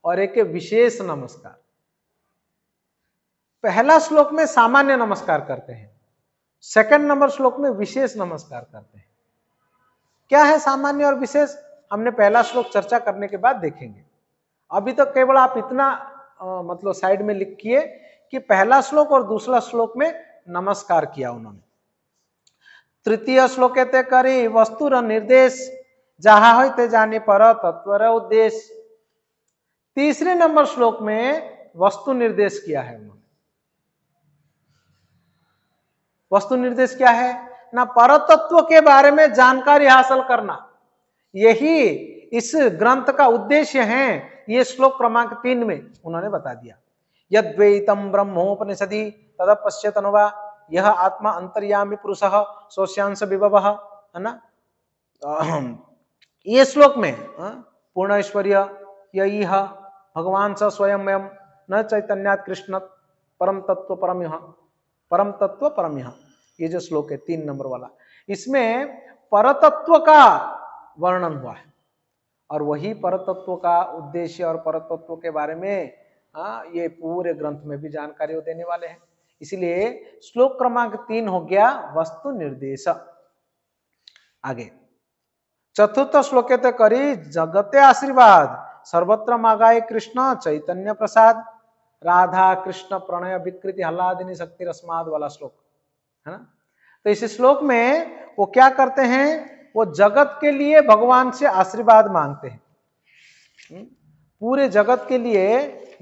और एक है विशेष नमस्कार। पहला श्लोक में सामान्य नमस्कार करते हैं, सेकंड नंबर श्लोक में विशेष नमस्कार करते हैं। क्या है सामान्य और विशेष, हमने पहला श्लोक चर्चा करने के बाद देखेंगे। अभी तो केवल आप इतना मतलब साइड में लिखिए कि पहला श्लोक और दूसरा श्लोक में नमस्कार किया उन्होंने। तृतीय श्लोके ते करी वस्तुर निर्देश जहां होते जाने पर तत्वर उद्देश्य। तीसरे नंबर श्लोक में वस्तु निर्देश किया है उन्होंने। वस्तु निर्देश क्या है ना, परतत्व के बारे में जानकारी हासिल करना, यही इस ग्रंथ का उद्देश्य है। ये श्लोक क्रमांक 3 में उन्होंने बता दिया। यद्वैतम ब्रह्मोपनिषदि तदपश्यतनुवा यह आत्मा अंतर्यामी पुरुषः सोष्यांश विभवः, है ना। ये श्लोक में पूर्ण ऐश्वर्य यही भगवान स स्वयं न चैतन्यात् कृष्ण परम तत्व परम यह, ये जो श्लोक है 3 नंबर वाला, इसमें परतत्व का वर्णन हुआ है और वही परतत्व का उद्देश्य और परतत्व के बारे में ये पूरे ग्रंथ में भी जानकारी देने वाले हैं। इसलिए श्लोक क्रमांक 3 हो गया वस्तु निर्देश। आगे चतुर्थ श्लोके ते करी जगते आशीर्वाद सर्वत्र मागाए कृष्ण चैतन्य प्रसाद राधा कृष्ण प्रणय विकृति हल्लादिनी शक्ति रस्माद वाला श्लोक है ना। तो इस श्लोक में वो क्या करते हैं, वो जगत के लिए भगवान से आशीर्वाद मांगते हैं, पूरे जगत के लिए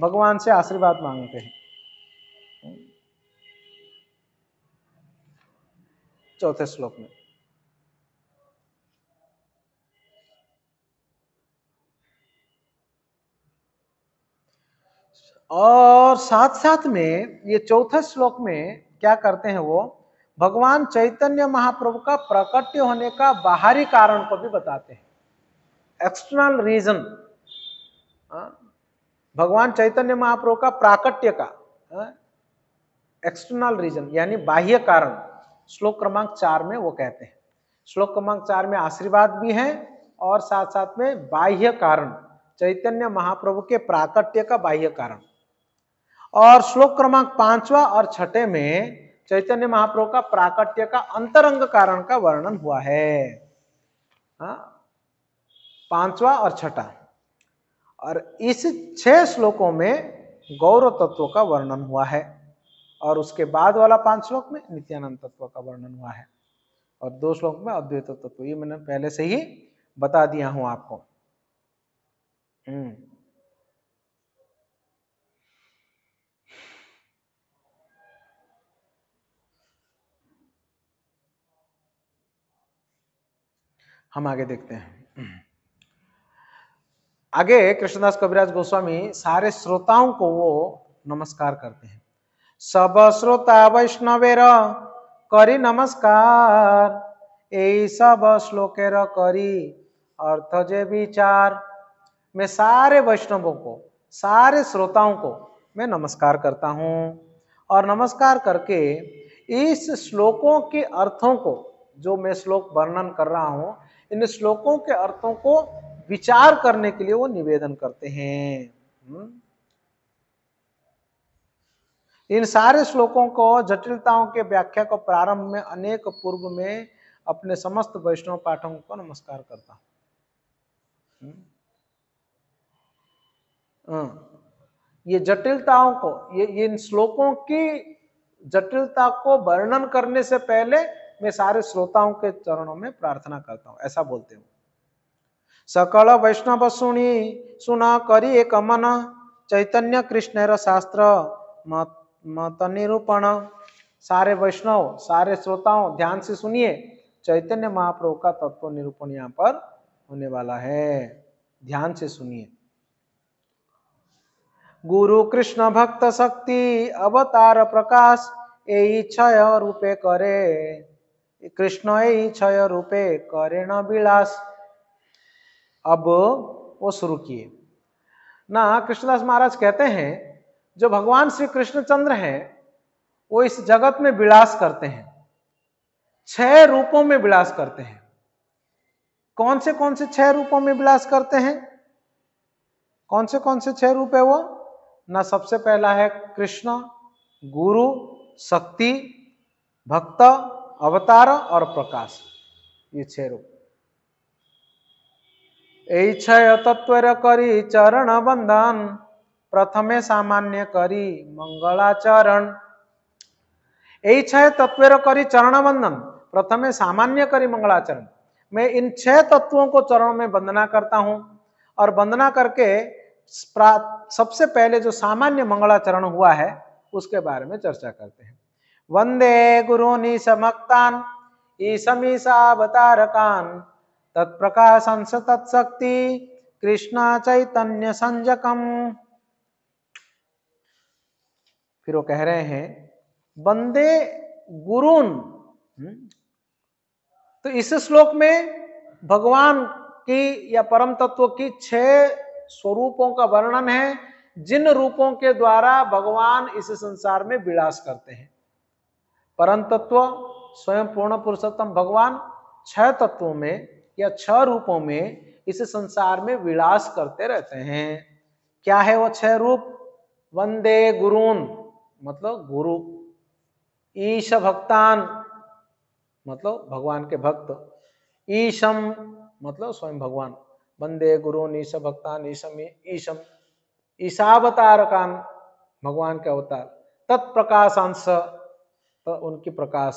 भगवान से आशीर्वाद मांगते हैं। चौथे श्लोक में और साथ साथ में ये चौथा श्लोक में क्या करते हैं, वो भगवान चैतन्य महाप्रभु का प्रकट होने का बाहरी कारण को भी बताते हैं, एक्सटर्नल रीजन। भगवान चैतन्य महाप्रभु का प्राकट्य का एक्सटर्नल रीजन यानी बाह्य कारण श्लोक क्रमांक 4 में वो कहते हैं। श्लोक क्रमांक 4 में आशीर्वाद भी है और साथ साथ में बाह्य कारण चैतन्य महाप्रभु के प्राकट्य का बाह्य कारण। और श्लोक क्रमांक 5वां और 6 में चैतन्य महाप्रभु का प्राकट्य का अंतरंग कारण का वर्णन हुआ है। 5वां और 6, और इस 6 श्लोकों में गौर तत्व का वर्णन हुआ है और उसके बाद वाला 5 श्लोक में नित्यानंद तत्व का वर्णन हुआ है और 2 श्लोक में अद्वैत तत्व। ये मैंने पहले से ही बता दिया हूं आपको। हम आगे देखते हैं। आगे कृष्णदास कविराज गोस्वामी सारे श्रोताओं को वो नमस्कार करते हैं। सब श्रोता वैष्णवेर करी नमस्कार ए सब श्लोकेर करी अर्थ जे विचार। मैं सारे वैष्णवों को सारे श्रोताओं को मैं नमस्कार करता हूँ और नमस्कार करके इस श्लोकों के अर्थों को, जो मैं श्लोक वर्णन कर रहा हूँ, इन श्लोकों के अर्थों को विचार करने के लिए वो निवेदन करते हैं। इन सारे श्लोकों को, जटिलताओं के व्याख्या को प्रारंभ में अनेक पूर्व में अपने समस्त वैष्णव पाठकों को नमस्कार करता हूं। ये जटिलताओं को, ये इन श्लोकों की जटिलता को वर्णन करने से पहले मैं सारे श्रोताओं के चरणों में प्रार्थना करता हूं, ऐसा बोलते हूं। सकल वैष्णव सुना करी एक मन, चैतन्य कृष्ण शास्त्र मत निरूपण। सारे वैष्णव, सारे श्रोताओं ध्यान से सुनिए, चैतन्य महाप्रभु का तत्व निरूपण यहाँ पर होने वाला है, ध्यान से सुनिए। गुरु कृष्ण भक्त शक्ति अवतार प्रकाश, यही क्षय रूपे करे, कृष्ण यही क्षय रूपे करे न विलास। अब वो शुरू किए ना। कृष्णदास महाराज कहते हैं जो भगवान श्री कृष्णचंद्र हैं वो इस जगत में विलास करते हैं, 6 रूपों में विलास करते हैं। कौन से 6 रूपों में विलास करते हैं? कौन से 6 रूप है वो ना? सबसे पहला है कृष्ण, गुरु, शक्ति, भक्त, अवतार और प्रकाश, ये 6 रूप। यही क्षय तत्वर करी चरण बंधन, प्रथमे सामान्य करी मंगलाचरण। यही क्षय तत्वर करी चरण बंधन, प्रथमे सामान्य करी मंगलाचरण। मैं इन 6 तत्वों को चरणों में वंदना करता हूं और वंदना करके सबसे पहले जो सामान्य मंगलाचरण हुआ है उसके बारे में चर्चा करते हैं। वंदे गुरुनि समक्तान ईशमीशावतारकान, तत्प्रकाशंस तत्शक्ति कृष्ण चैतन्य संजकम। फिर वो कह रहे हैं वंदे गुरुन। तो इस श्लोक में भगवान की या परम तत्व की 6 स्वरूपों का वर्णन है, जिन रूपों के द्वारा भगवान इस संसार में विलास करते हैं। परम तत्व स्वयं पूर्ण पुरुषोत्तम भगवान 6 तत्वों में या 6 रूपों में इस संसार में विलास करते रहते हैं। क्या है वो 6 रूप? वंदे गुरुन मतलब गुरु, ईश भक्तान मतलब भगवान के भक्त, ईशम मतलब स्वयं भगवान। वंदे गुरुन ईश भक्तान ईशम, ईशावतारकान भगवान के अवतार, तत्प्रकाशांश तो उनकी प्रकाश,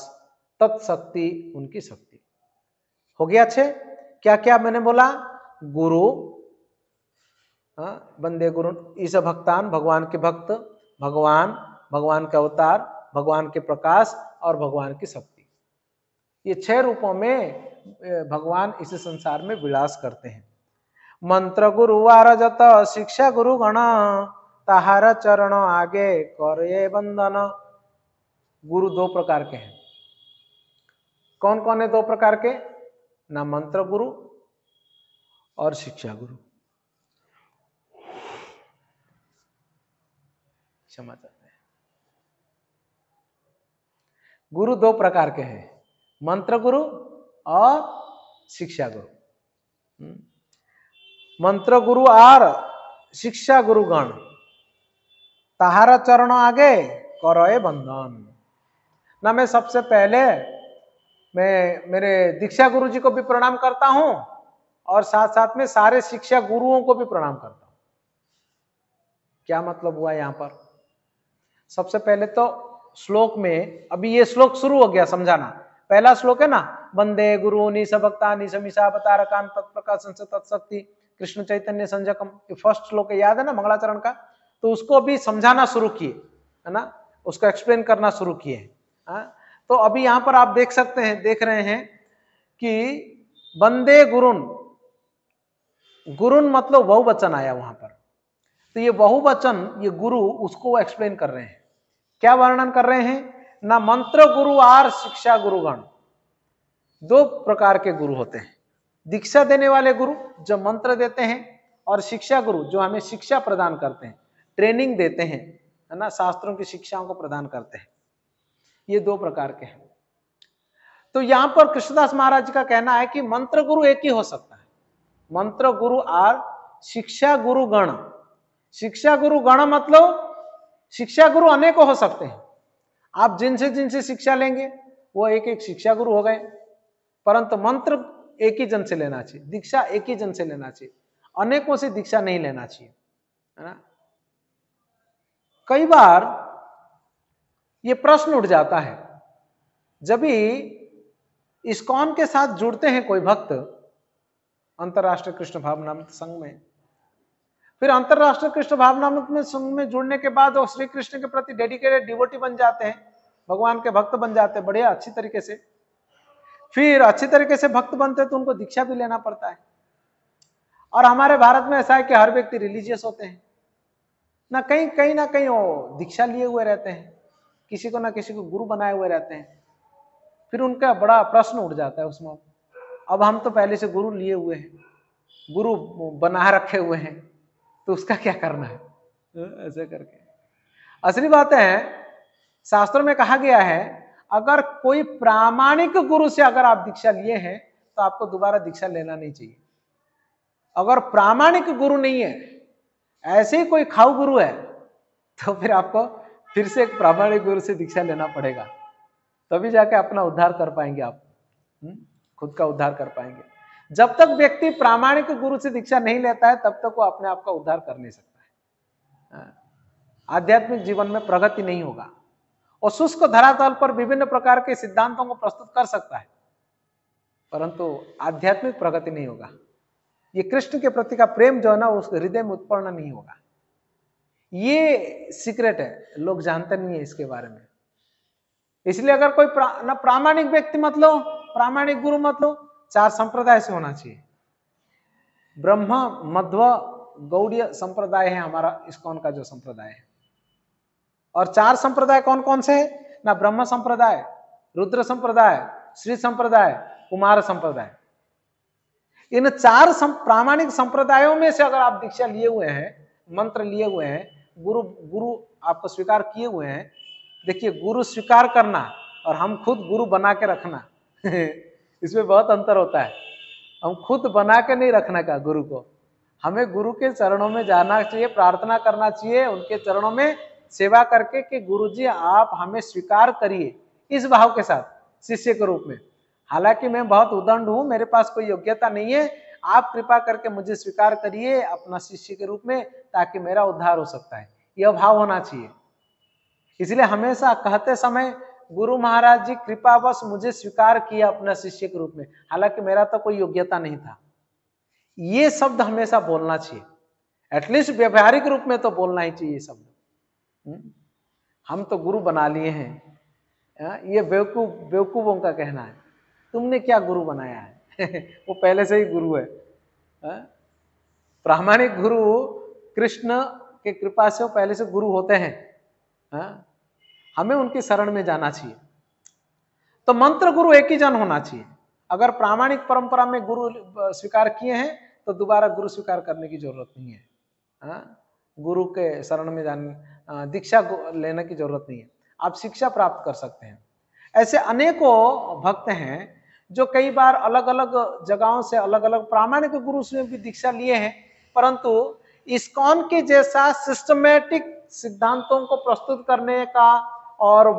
तत्शक्ति उनकी शक्ति। हो गया 6। क्या क्या मैंने बोला? गुरु, वंदे गुरु, ईश भक्तान भगवान के भक्त, भगवान, भगवान के अवतार, भगवान के प्रकाश और भगवान की शक्ति। ये 6 रूपों में भगवान इस संसार में विलास करते हैं। मंत्र गुरु आरजत शिक्षा गुरु गण, ताहार चरण आगे करे बंदन। गुरु 2 प्रकार के हैं। कौन कौन है 2 प्रकार के? ना मंत्र गुरु और शिक्षा गुरु। क्षमा चाहते हैं। गुरु 2 प्रकार के हैं, मंत्र गुरु और शिक्षा गुरु। मंत्र गुरु और शिक्षा गुरु गण, ताहारा चरण आगे करे बंधन। ना मैं सबसे पहले मैं मेरे दीक्षा गुरु जी को भी प्रणाम करता हूं और साथ साथ में सारे शिक्षा गुरुओं को भी प्रणाम करता हूं। क्या मतलब हुआ यहां पर? सबसे पहले तो श्लोक में, अभी ये श्लोक शुरू हो गया समझाना। पहला श्लोक है ना, वंदे गुरु निसभक्तानि समीशावतारकान् तत्प्रकाशंस तत्शक्ति कृष्ण चैतन्य संजकम। ये फर्स्ट श्लोक है, याद है ना मंगलाचरण का? तो उसको भी समझाना शुरू किए, है ना, उसको एक्सप्लेन करना शुरू किए। तो अभी यहां पर आप देख सकते हैं, देख रहे हैं कि वंदे गुरुन, गुरुन मतलब बहुवचन आया वहां पर। तो ये बहुवचन, ये गुरु, उसको एक्सप्लेन कर रहे हैं। क्या वर्णन कर रहे हैं? ना मंत्र गुरु और शिक्षा गुरुगण, 2 प्रकार के गुरु होते हैं। दीक्षा देने वाले गुरु जो मंत्र देते हैं और शिक्षा गुरु जो हमें शिक्षा प्रदान करते हैं, ट्रेनिंग देते हैं, है ना, शास्त्रों की शिक्षाओं को प्रदान करते हैं। ये दो प्रकार के हैं। तो यहां पर कृष्णदास महाराज जी का कहना है कि मंत्र गुरु एक ही हो सकता है। मंत्र गुरु और शिक्षा गुरु गण। शिक्षा गुरु गण मतलब शिक्षा गुरु अनेकों हो सकते हैं। आप जिनसे जिनसे शिक्षा लेंगे वो एक एक शिक्षा गुरु हो गए, परंतु मंत्र एक ही जन से लेना चाहिए, दीक्षा एक ही जन से लेना चाहिए, अनेकों से दीक्षा नहीं लेना चाहिए, है ना। कई बार ये प्रश्न उठ जाता है, जब भी इस्कॉन के साथ जुड़ते हैं कोई भक्त अंतरराष्ट्रीय कृष्ण भावनामृत संघ में, फिर अंतरराष्ट्रीय कृष्ण भावनामृत संघ में जुड़ने के बाद वो श्री कृष्ण के प्रति डेडिकेटेड डिवोटी बन जाते हैं, भगवान के भक्त बन जाते हैं बढ़िया अच्छी तरीके से। फिर अच्छी तरीके से भक्त बनते हैं तो उनको दीक्षा भी लेना पड़ता है। और हमारे भारत में ऐसा है कि हर व्यक्ति रिलीजियस होते हैं, ना कहीं वो दीक्षा लिए हुए रहते हैं, किसी को ना किसी को गुरु बनाए हुए रहते हैं। फिर उनका बड़ा प्रश्न उठ जाता है उसमें, अब हम तो पहले से गुरु लिए हुए हैं, गुरु बना रखे हुए हैं, तो उसका क्या करना है, ऐसे करके। असली बात है, शास्त्रों में कहा गया है अगर कोई प्रामाणिक गुरु से अगर आप दीक्षा लिए हैं तो आपको दोबारा दीक्षा लेना नहीं चाहिए। अगर प्रामाणिक गुरु नहीं है, ऐसे ही कोई खाऊ गुरु है, तो फिर आपको फिर से एक प्रामाणिक गुरु से दीक्षा लेना पड़ेगा, तभी जाके अपना उद्धार कर पाएंगे आप, खुद का उद्धार कर पाएंगे। जब तक व्यक्ति प्रामाणिक गुरु से दीक्षा नहीं लेता है तब तक वो अपने आप का उद्धार कर नहीं सकता है। आध्यात्मिक जीवन में प्रगति नहीं होगा। और शुष्क धरातल पर विभिन्न प्रकार के सिद्धांतों को प्रस्तुत कर सकता है, परंतु आध्यात्मिक प्रगति नहीं होगा। ये कृष्ण के प्रति का प्रेम जो है ना, उसके हृदय में उत्पन्न नहीं होगा। ये सीक्रेट है, लोग जानते नहीं है इसके बारे में। इसलिए अगर कोई प्रामाणिक व्यक्ति मतलब, प्रामाणिक गुरु मतलब 4 संप्रदाय से होना चाहिए। ब्रह्म मध्व गौड़ीय संप्रदाय है हमारा इस्कॉन का जो संप्रदाय है। और 4 संप्रदाय कौन कौन से है ना, ब्रह्म संप्रदाय, रुद्र संप्रदाय, श्री संप्रदाय, कुमार संप्रदाय। इन 4 प्रामाणिक संप्रदायों में से अगर आप दीक्षा लिए हुए हैं, मंत्र लिए हुए हैं, गुरु आपको स्वीकार किए हुए हैं। देखिए, गुरु स्वीकार करना और हम खुद गुरु बना के रखना इसमें बहुत अंतर होता है। हम खुद बना के नहीं रखना का गुरु को, हमें गुरु के चरणों में जाना चाहिए, प्रार्थना करना चाहिए, उनके चरणों में सेवा करके कि गुरुजी आप हमें स्वीकार करिए, इस भाव के साथ शिष्य के रूप में। हालांकि मैं बहुत उदंड हूं, मेरे पास कोई योग्यता नहीं है, आप कृपा करके मुझे स्वीकार करिए अपना शिष्य के रूप में, ताकि मेरा उद्धार हो सकता है। यह भाव होना चाहिए। इसलिए हमेशा कहते समय गुरु महाराज जी कृपावश मुझे स्वीकार किया अपना शिष्य के रूप में, हालांकि मेरा तो कोई योग्यता नहीं था। ये शब्द हमेशा बोलना चाहिए, एटलीस्ट व्यवहारिक रूप में तो बोलना ही चाहिए शब्द। हम तो गुरु बना लिए हैं, ये बेवकूफों का कहना है। तुमने क्या गुरु बनाया है वो पहले से ही गुरु है। प्रामाणिक गुरु कृष्ण के कृपा से वो पहले से गुरु होते हैं। हमें उनकी शरण में जाना चाहिए। तो मंत्र गुरु एक ही जन होना चाहिए। अगर प्रामाणिक परंपरा में गुरु स्वीकार किए हैं तो दोबारा गुरु स्वीकार करने की जरूरत नहीं है। गुरु के शरण में जाने, दीक्षा लेने की जरूरत नहीं है, आप शिक्षा प्राप्त कर सकते हैं। ऐसे अनेकों भक्त हैं जो कई बार अलग अलग जगहों से अलग अलग प्रामाणिक गुरु से भी दीक्षा लिए हैं, परंतु इस्कॉन के जैसा सिस्टमेटिक सिद्धांतों को प्रस्तुत करने का और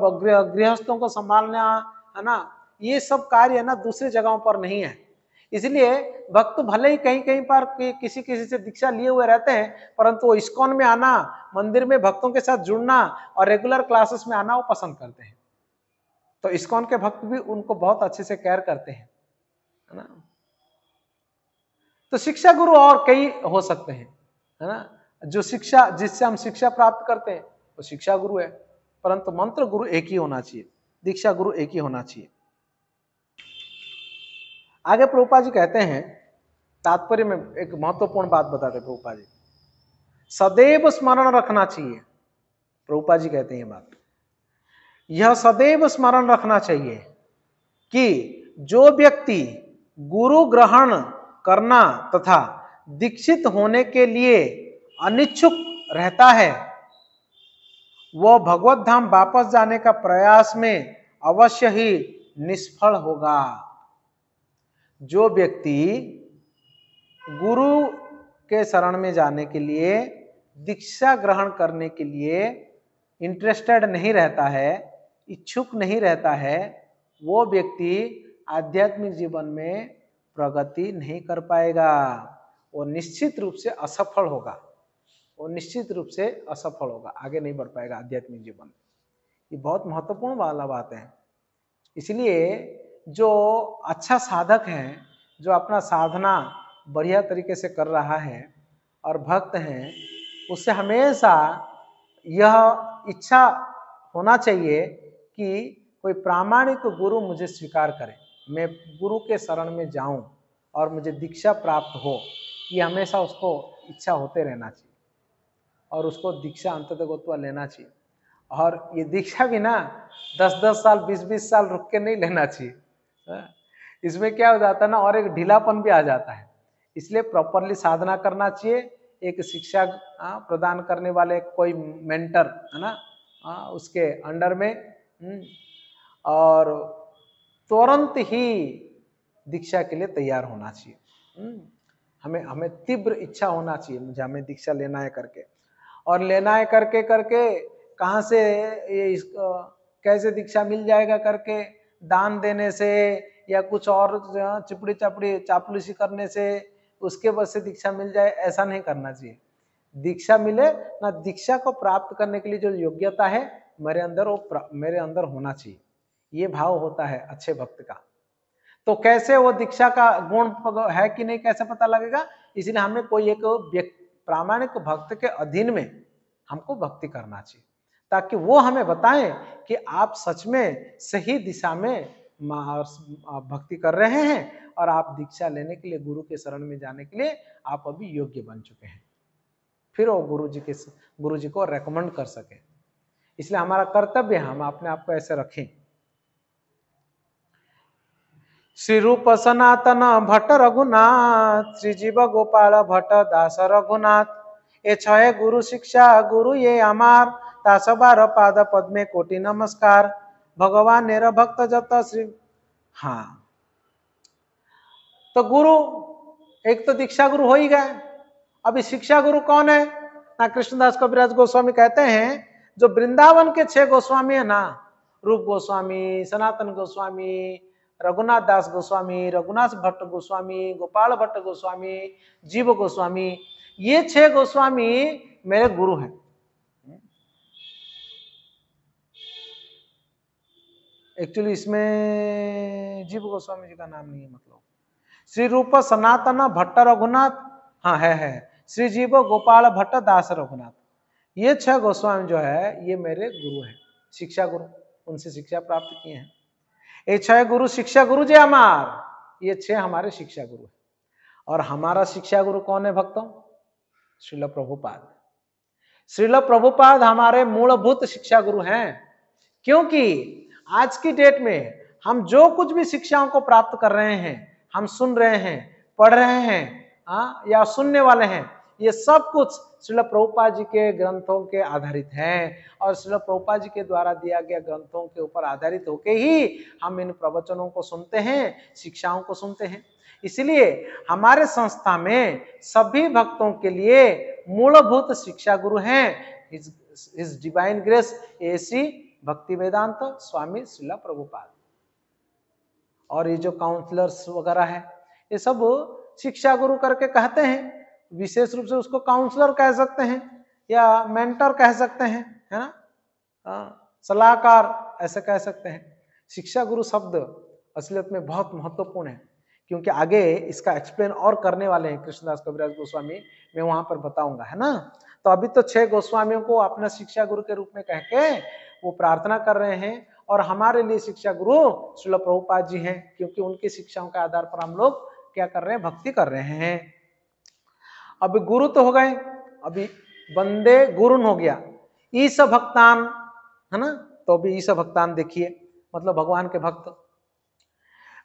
गृहस्थों को संभालना, है ना, ये सब कार्य है ना दूसरी जगहों पर नहीं है। इसलिए भक्त भले ही कहीं कहीं पर किसी से दीक्षा लिए हुए रहते हैं, परंतु वो इस्कॉन में आना, मंदिर में भक्तों के साथ जुड़ना और रेगुलर क्लासेस में आना वो पसंद करते हैं। तो इस्कॉन के भक्त भी उनको बहुत अच्छे से केयर करते हैं, है ना। तो शिक्षा गुरु और कई हो सकते हैं, है ना, जो शिक्षा जिससे हम शिक्षा प्राप्त करते हैं वो शिक्षा गुरु है, परंतु मंत्र गुरु एक ही होना चाहिए, दीक्षा गुरु एक ही होना चाहिए। आगे प्रभुपाद जी कहते हैं, तात्पर्य में एक महत्वपूर्ण बात बताते हैं प्रभुपाद जी, सदैव स्मरण रखना चाहिए। प्रभुपाद जी कहते हैं ये बात, यह सदैव स्मरण रखना चाहिए कि जो व्यक्ति गुरु ग्रहण करना तथा दीक्षित होने के लिए अनिच्छुक रहता है, वह भगवत धाम वापस जाने का प्रयास में अवश्य ही निष्फल होगा। जो व्यक्ति गुरु के शरण में जाने के लिए, दीक्षा ग्रहण करने के लिए इंटरेस्टेड नहीं रहता है, इच्छुक नहीं रहता है, वो व्यक्ति आध्यात्मिक जीवन में प्रगति नहीं कर पाएगा। वो निश्चित रूप से असफल होगा, वो निश्चित रूप से असफल होगा, आगे नहीं बढ़ पाएगा आध्यात्मिक जीवन। ये बहुत महत्वपूर्ण वाला बात है। इसलिए जो अच्छा साधक है, जो अपना साधना बढ़िया तरीके से कर रहा है और भक्त हैं, उससे हमेशा यह इच्छा होना चाहिए कि कोई प्रामाणिक गुरु मुझे स्वीकार करे, मैं गुरु के शरण में जाऊं और मुझे दीक्षा प्राप्त हो। ये हमेशा उसको इच्छा होते रहना चाहिए और उसको दीक्षा अंततः लेना चाहिए। और ये दीक्षा भी ना 10-10 साल 20-20 साल रुक के नहीं लेना चाहिए। इसमें क्या हो जाता है ना, और एक ढीलापन भी आ जाता है। इसलिए प्रॉपरली साधना करना चाहिए। एक शिक्षा प्रदान करने वाले कोई मेंटर है ना, उसके अंडर में, और तुरंत ही दीक्षा के लिए तैयार होना चाहिए। हमें तीव्र इच्छा होना चाहिए, मुझे हमें दीक्षा लेना है करके, और लेना है करके कहाँ से ये कैसे दीक्षा मिल जाएगा करके दान देने से या कुछ और चिपड़ी चापड़ी चापलूसी करने से उसके वजह से दीक्षा मिल जाए, ऐसा नहीं करना चाहिए। दीक्षा मिले ना, दीक्षा को प्राप्त करने के लिए जो योग्यता है मेरे अंदर, वो मेरे अंदर होना चाहिए। ये भाव होता है अच्छे भक्त का। तो कैसे वो दीक्षा का गुण है कि नहीं कैसे पता लगेगा? इसलिए हमें कोई एक प्रामाणिक भक्त के अधीन में हमको भक्ति करना चाहिए, ताकि वो हमें बताएं कि आप सच में सही दिशा में भक्ति कर रहे हैं और आप दीक्षा लेने के लिए, गुरु के शरण में जाने के लिए आप अभी योग्य बन चुके हैं। फिर वो गुरु जी को रेकमेंड कर सके। इसलिए हमारा कर्तव्य है हम अपने आप को ऐसे रखें। श्री रूप सनातन भट्ट रघुनाथ, श्री जीव गोपाल भट्ट दास रघुनाथ, ए छय गुरु शिक्षा गुरु ये अमार, दास बार पाद पद्मे कोटि नमस्कार, भगवान नेर भक्त जत श्री। हाँ, तो गुरु एक तो दीक्षा गुरु हो ही गए। अभी शिक्षा गुरु कौन है ना? कृष्णदास कविराज गोस्वामी कहते हैं जो वृंदावन के 6 गोस्वामी है ना, रूप गोस्वामी, सनातन गोस्वामी, रघुनाथ दास गोस्वामी, रघुनाथ भट्ट गोस्वामी, गोपाल भट्ट गोस्वामी, जीव गोस्वामी, ये 6 गोस्वामी मेरे गुरु हैं। एक्चुअली इसमें जीव गोस्वामी जी का नाम नहीं है, मतलब श्री रूप सनातन भट्ट रघुनाथ, हाँ है श्री जीव गोपाल भट्ट दास रघुनाथ, ये 6 गोस्वामी जो है ये मेरे गुरु हैं, शिक्षा गुरु, उनसे शिक्षा प्राप्त किए हैं। ये 6 गुरु शिक्षा गुरु जे हमार, ये 6 हमारे शिक्षा गुरु है। और हमारा शिक्षा गुरु कौन है भक्तों? श्रील प्रभुपाद। श्रील प्रभुपाद हमारे मूलभूत शिक्षा गुरु हैं, क्योंकि आज की डेट में हम जो कुछ भी शिक्षाओं को प्राप्त कर रहे हैं, हम सुन रहे हैं, पढ़ रहे हैं या सुनने वाले हैं, ये सब कुछ श्रील प्रभुपाद जी के ग्रंथों के आधारित हैं। और श्रील प्रभुपाद जी के द्वारा दिया गया ग्रंथों के ऊपर आधारित होके ही हम इन प्रवचनों को सुनते हैं, शिक्षाओं को सुनते हैं। इसलिए हमारे संस्था में सभी भक्तों के लिए मूलभूत शिक्षा गुरु हैं हिज डिवाइन ग्रेस एसी भक्ति वेदांत स्वामी श्रील प्रभुपाद। और ये जो काउंसलर्स वगैरह है, ये सब शिक्षा गुरु करके कहते हैं, विशेष रूप से उसको काउंसलर कह सकते हैं या मेंटर कह सकते हैं, है ना, सलाहकार ऐसे कह सकते हैं। शिक्षा गुरु शब्द असलियत में बहुत महत्वपूर्ण है, क्योंकि आगे इसका एक्सप्लेन और करने वाले हैं कृष्णदास कविराज गोस्वामी, मैं वहां पर बताऊंगा, है ना। तो अभी तो 6 गोस्वामियों को अपना शिक्षा गुरु के रूप में कह के वो प्रार्थना कर रहे हैं, और हमारे लिए शिक्षा गुरु श्रील प्रभुपाद जी हैं, क्योंकि उनकी शिक्षाओं के आधार पर हम लोग क्या कर रहे हैं, भक्ति कर रहे हैं। अभी गुरु तो हो गए, अभी बंदे गुरुन हो गया, ईश भक्तान, है ना। तो अभी ईश भक्तान देखिए, मतलब भगवान के भक्त।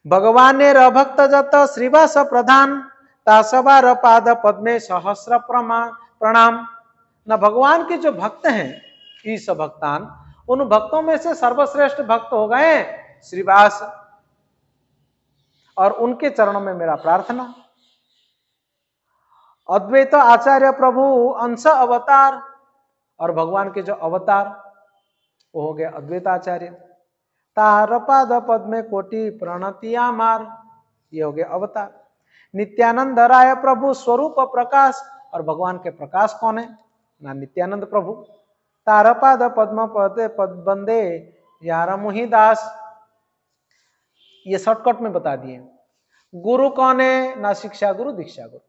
भगवान ने भक्त जत श्रीवास प्रधान, तासवार पाद पद्मे सहस्र प्रणाम। न भगवान के जो भक्त हैं ईश भक्तान, उन भक्तों में से सर्वश्रेष्ठ भक्त हो गए श्रीवास, और उनके चरणों में मेरा प्रार्थना। अद्वैत आचार्य प्रभु अंश अवतार, और भगवान के जो अवतार वो हो गए अद्वैत आचार्य। तार पाद पद्मे कोटि प्रणतिया मार, ये हो गए अवतार। नित्यानंद राय प्रभु स्वरूप प्रकाश, और भगवान के प्रकाश कौन है ना, नित्यानंद प्रभु। तारपाद पद्म पदे पद बंदे यार मुहि दास, ये शॉर्टकट में बता दिए। गुरु कौन है ना, शिक्षा गुरु दीक्षा गुरु।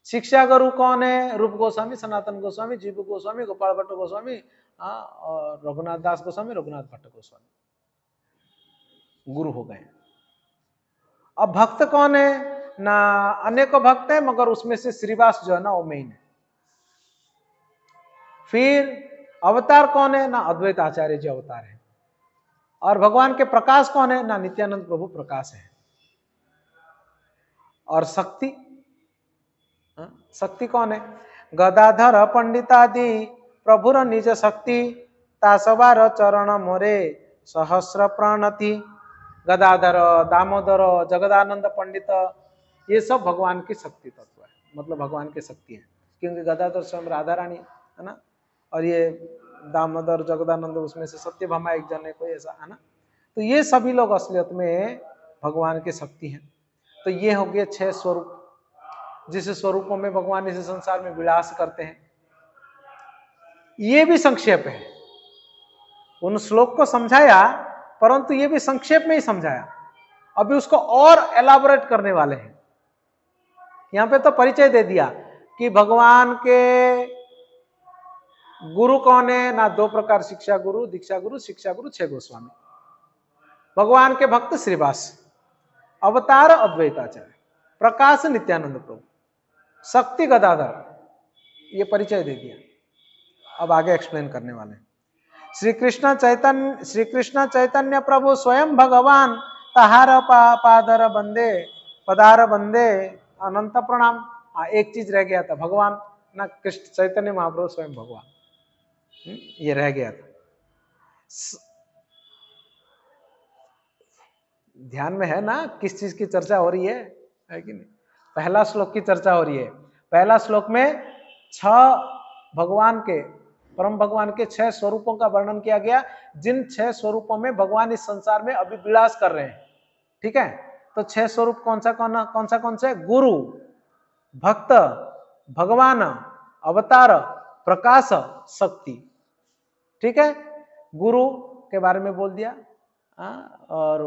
शिक्षा गुरु कौन है, रूप गोस्वामी, सनातन गोस्वामी, जीव गोस्वामी, गोपाल भट्ट गोस्वामी, और रघुनाथ दास गोस्वामी, रघुनाथ भट्ट गोस्वामी, गुरु हो गए। अब भक्त कौन है ना, अनेकों भक्त है, मगर उसमें से श्रीवास जो है ना वो मेन है। फिर अवतार कौन है ना, अद्वैत आचार्य जी अवतार है। और भगवान के प्रकाश कौन है ना, नित्यानंद प्रभु प्रकाश है। और शक्ति, शक्ति कौन है, गदाधर पंडितादि प्रभुर निज शक्ति, तासवार चरण मोरे सहस्र प्रणति। गदाधर, दामोदर, जगदानंद पंडित, ये सब भगवान की शक्ति तत्व है, मतलब भगवान की शक्ति है। क्योंकि गदाधर स्वयं राधा रानी है ना, और ये दामोदर जगदानंद उसमें से सत्यभामा एक जन है, कोई ऐसा है ना। तो ये सभी लोग असलियत में भगवान की शक्ति हैं। तो ये हो गए 6 स्वरूप, जिस स्वरूपों में भगवान इस संसार में विलास करते हैं। ये भी संक्षेप है, उन श्लोक को समझाया, परंतु ये भी संक्षेप में ही समझाया। अभी उसको और एलाबोरेट करने वाले हैं। यहां पे तो परिचय दे दिया कि भगवान के गुरु कौन है ना, 2 प्रकार, शिक्षा गुरु दीक्षा गुरु, शिक्षा गुरु 6 गोस्वामी। भगवान के भक्त श्रीवास, अवतार अद्वैताचार्य, प्रकाश नित्यानंद प्रभु, शक्ति गदाधर, ये परिचय दे दिया। अब आगे एक्सप्लेन करने वाले हैं। श्री कृष्ण चैतन्य प्रभु स्वयं भगवान, तहार पादर बंदे पदार बंदे अनंत प्रणाम। एक चीज रह गया था, भगवान ना, कृष्ण चैतन्य महाप्रभु स्वयं भगवान, ये रह गया था। ध्यान में है ना किस चीज की चर्चा हो रही है कि नहीं? पहला श्लोक की चर्चा हो रही है। पहला श्लोक में 6 भगवान के, परम भगवान के 6 स्वरूपों का वर्णन किया गया, जिन 6 स्वरूपों में भगवान इस संसार में अभी विलास कर रहे हैं। ठीक है, तो 6 स्वरूप कौन सा है? गुरु, भक्त, भगवान, अवतार, प्रकाश, शक्ति। ठीक है, गुरु के बारे में बोल दिया, और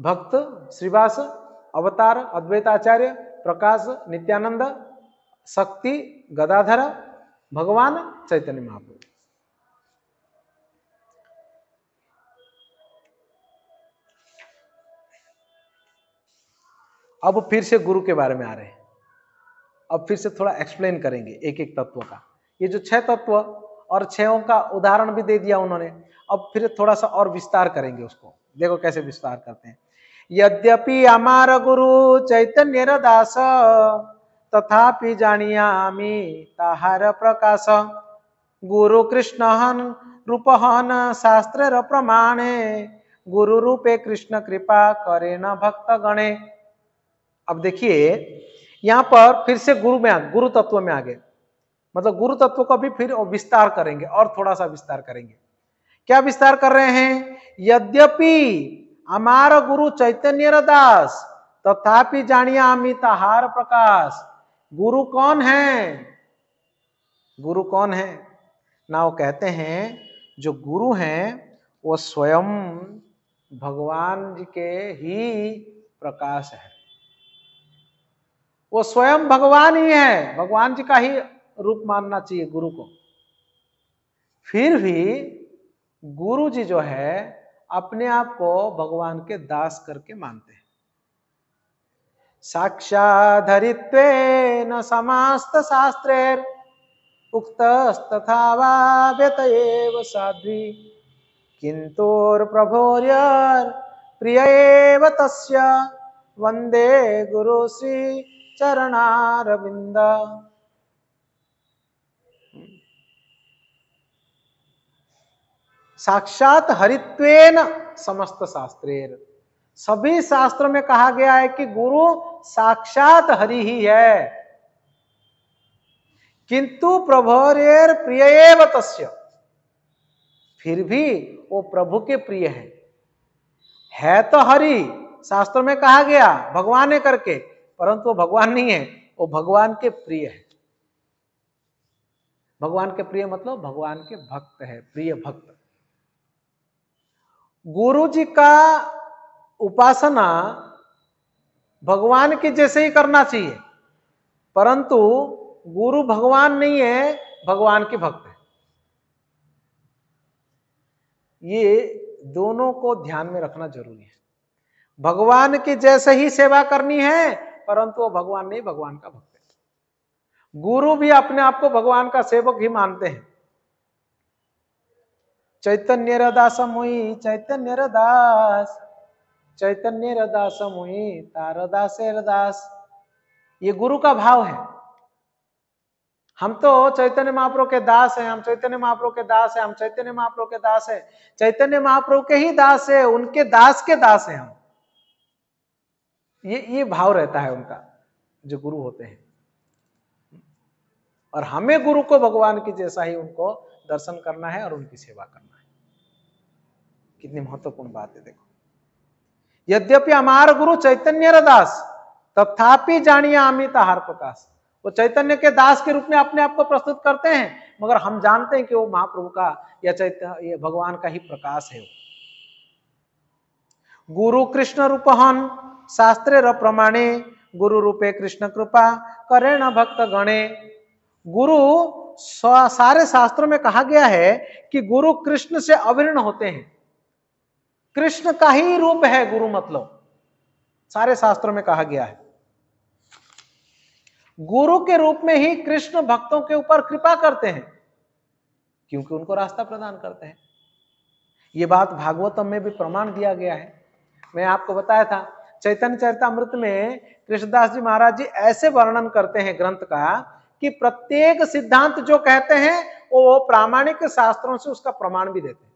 भक्त श्रीवास, अवतार अद्वैताचार्य, प्रकाश नित्यानंद, शक्ति गदाधर, भगवान चैतन्य महाप्रभु। अब फिर से गुरु के बारे में आ रहे हैं। अब फिर से थोड़ा एक्सप्लेन करेंगे एक एक तत्व का। ये जो 6 तत्व और 6 का उदाहरण भी दे दिया उन्होंने, अब फिर थोड़ा सा और विस्तार करेंगे उसको। देखो कैसे विस्तार करते हैं। यद्यपि अमार गुरु चैतन्य दास, तथापि जानियामि ताहार प्रकाश। गुरु कृष्णहन रूपहन शास्त्र प्रमाणे, गुरु रूपे कृष्ण कृपा करे न भक्त गणे। अब देखिए यहां पर फिर से गुरु तत्व में आ गए, मतलब गुरु तत्व को भी फिर विस्तार करेंगे, और थोड़ा सा विस्तार करेंगे। क्या विस्तार कर रहे हैं? यद्यपि अमार गुरु चैतन्य दास, तथापि जानियामि ताहार प्रकाश। गुरु कौन है? गुरु कौन है ना, वो कहते हैं जो गुरु हैं वो स्वयं भगवान जी के ही प्रकाश है। वो स्वयं भगवान ही है, भगवान जी का ही रूप मानना चाहिए गुरु को। फिर भी गुरु जी जो है अपने आप को भगवान के दास करके मानते हैं। साक्षाधरित्वेन समास्त शास्त्रेर उक्तस्तथा वा व्यतएव साध्वी, किंतु प्रभोर्यर प्रिय एव तस्य वंदे गुरु श्री चरणारविंद। साक्षात हरित्वेन समस्त शास्त्रेर, सभी शास्त्र में कहा गया है कि गुरु साक्षात हरि ही है। किंतु प्रभुरेर प्रियेव तस्य, फिर भी वो प्रभु के प्रिय है तो हरि, शास्त्र में कहा गया भगवान है करके, परंतु वो भगवान नहीं है, वो भगवान के प्रिय है। भगवान के प्रिय मतलब भगवान के भक्त है, प्रिय भक्त। गुरु जी का उपासना भगवान के जैसे ही करना चाहिए, परंतु गुरु भगवान नहीं है, भगवान के भक्त है। ये दोनों को ध्यान में रखना जरूरी है। भगवान के जैसे ही सेवा करनी है, परंतु वो भगवान नहीं, भगवान का भक्त है। गुरु भी अपने आप को भगवान का सेवक ही मानते हैं। चैतन्य रदास मुई चैतन्य रदास, चैतन्य रदास मुई तारदास रदास, ये गुरु का भाव है। हम तो चैतन्य महाप्रभु के दास हैं, हम चैतन्य महाप्रभु के दास हैं, हम चैतन्य महाप्रभु के दास हैं, चैतन्य महाप्रभु के ही दास है, उनके दास के दास हैं हम। ये भाव रहता है उनका, जो गुरु होते हैं। और हमें गुरु को भगवान की जैसा ही उनको दर्शन करना है और उनकी सेवा करना है। कितनी महत्वपूर्ण बात है देखो। यद्यपि हमारा गुरु चैतन्य रदास, तथापि जानिए अमित आहार प्रकाश। वो चैतन्य के दास के रूप में अपने आप को प्रस्तुत करते हैं, मगर हम जानते हैं कि वो महाप्रभु का या चैतन्य भगवान का ही प्रकाश है। गुरु कृष्ण रूपहन शास्त्रे र प्रमाणे, गुरु रूपे कृष्ण कृपा करेण भक्त गणे। गुरु सारे शास्त्रों में कहा गया है कि गुरु कृष्ण से अभिन्न होते हैं। कृष्ण का ही रूप है गुरु, मतलब सारे शास्त्रों में कहा गया है। गुरु के रूप में ही कृष्ण भक्तों के ऊपर कृपा करते हैं, क्योंकि उनको रास्ता प्रदान करते हैं। यह बात भागवतम में भी प्रमाण दिया गया है। मैं आपको बताया था चैतन्य चरितामृत में कृष्णदास जी महाराज जी ऐसे वर्णन करते हैं ग्रंथ का कि प्रत्येक सिद्धांत जो कहते हैं वो प्रामाणिक शास्त्रों से उसका प्रमाण भी देते हैं।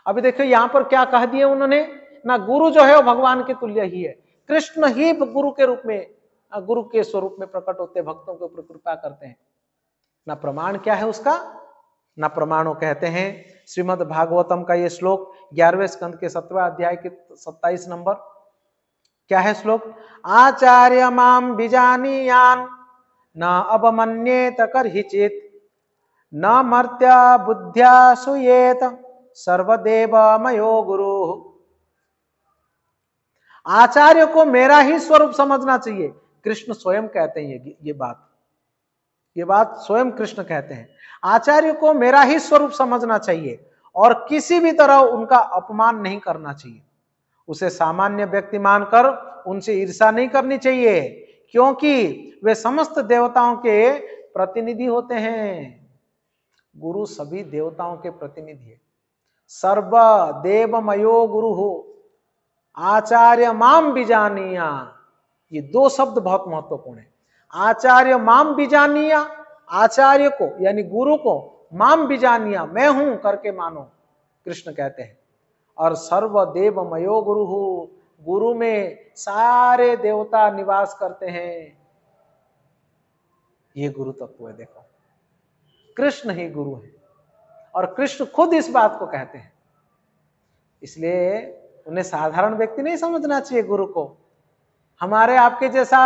अभी देखिए यहां पर क्या कह दिए उन्होंने, ना गुरु जो है वो भगवान के तुल्य ही है, कृष्ण ही गुरु के रूप में, गुरु के स्वरूप में प्रकट होते, भक्तों के ऊपर कृपा करते हैं। ना प्रमाण क्या है उसका, ना प्रमाणों कहते हैं। श्रीमद् भागवतम का ये श्लोक 11वें स्कंद के 17वें अध्याय के 27 नंबर, क्या है श्लोक? आचार्य माम बीजानीयान न अवमन्येत करहिचित, न मर्त्य बुद्ध्या सुयेत सर्वदेव मयो गुरु। आचार्य को मेरा ही स्वरूप समझना चाहिए। कृष्ण स्वयं कहते हैं ये बात स्वयं कृष्ण कहते हैं। आचार्य को मेरा ही स्वरूप समझना चाहिए और किसी भी तरह उनका अपमान नहीं करना चाहिए। उसे सामान्य व्यक्ति मानकर उनसे ईर्ष्या नहीं करनी चाहिए, क्योंकि वे समस्त देवताओं के प्रतिनिधि होते हैं। गुरु सभी देवताओं के प्रतिनिधि है। सर्व देवमयो गुरु हो आचार्य माम बीजानीया, ये दो शब्द बहुत महत्वपूर्ण है। आचार्य माम बीजानीया, आचार्य को यानी गुरु को, माम बीजानीया मैं हूं करके मानो, कृष्ण कहते हैं। और सर्व देवमयो गुरु हो, गुरु में सारे देवता निवास करते हैं। ये गुरु तत्व है। देखो कृष्ण ही गुरु है और कृष्ण खुद इस बात को कहते हैं। इसलिए उन्हें साधारण व्यक्ति नहीं समझना चाहिए गुरु को। हमारे आपके जैसा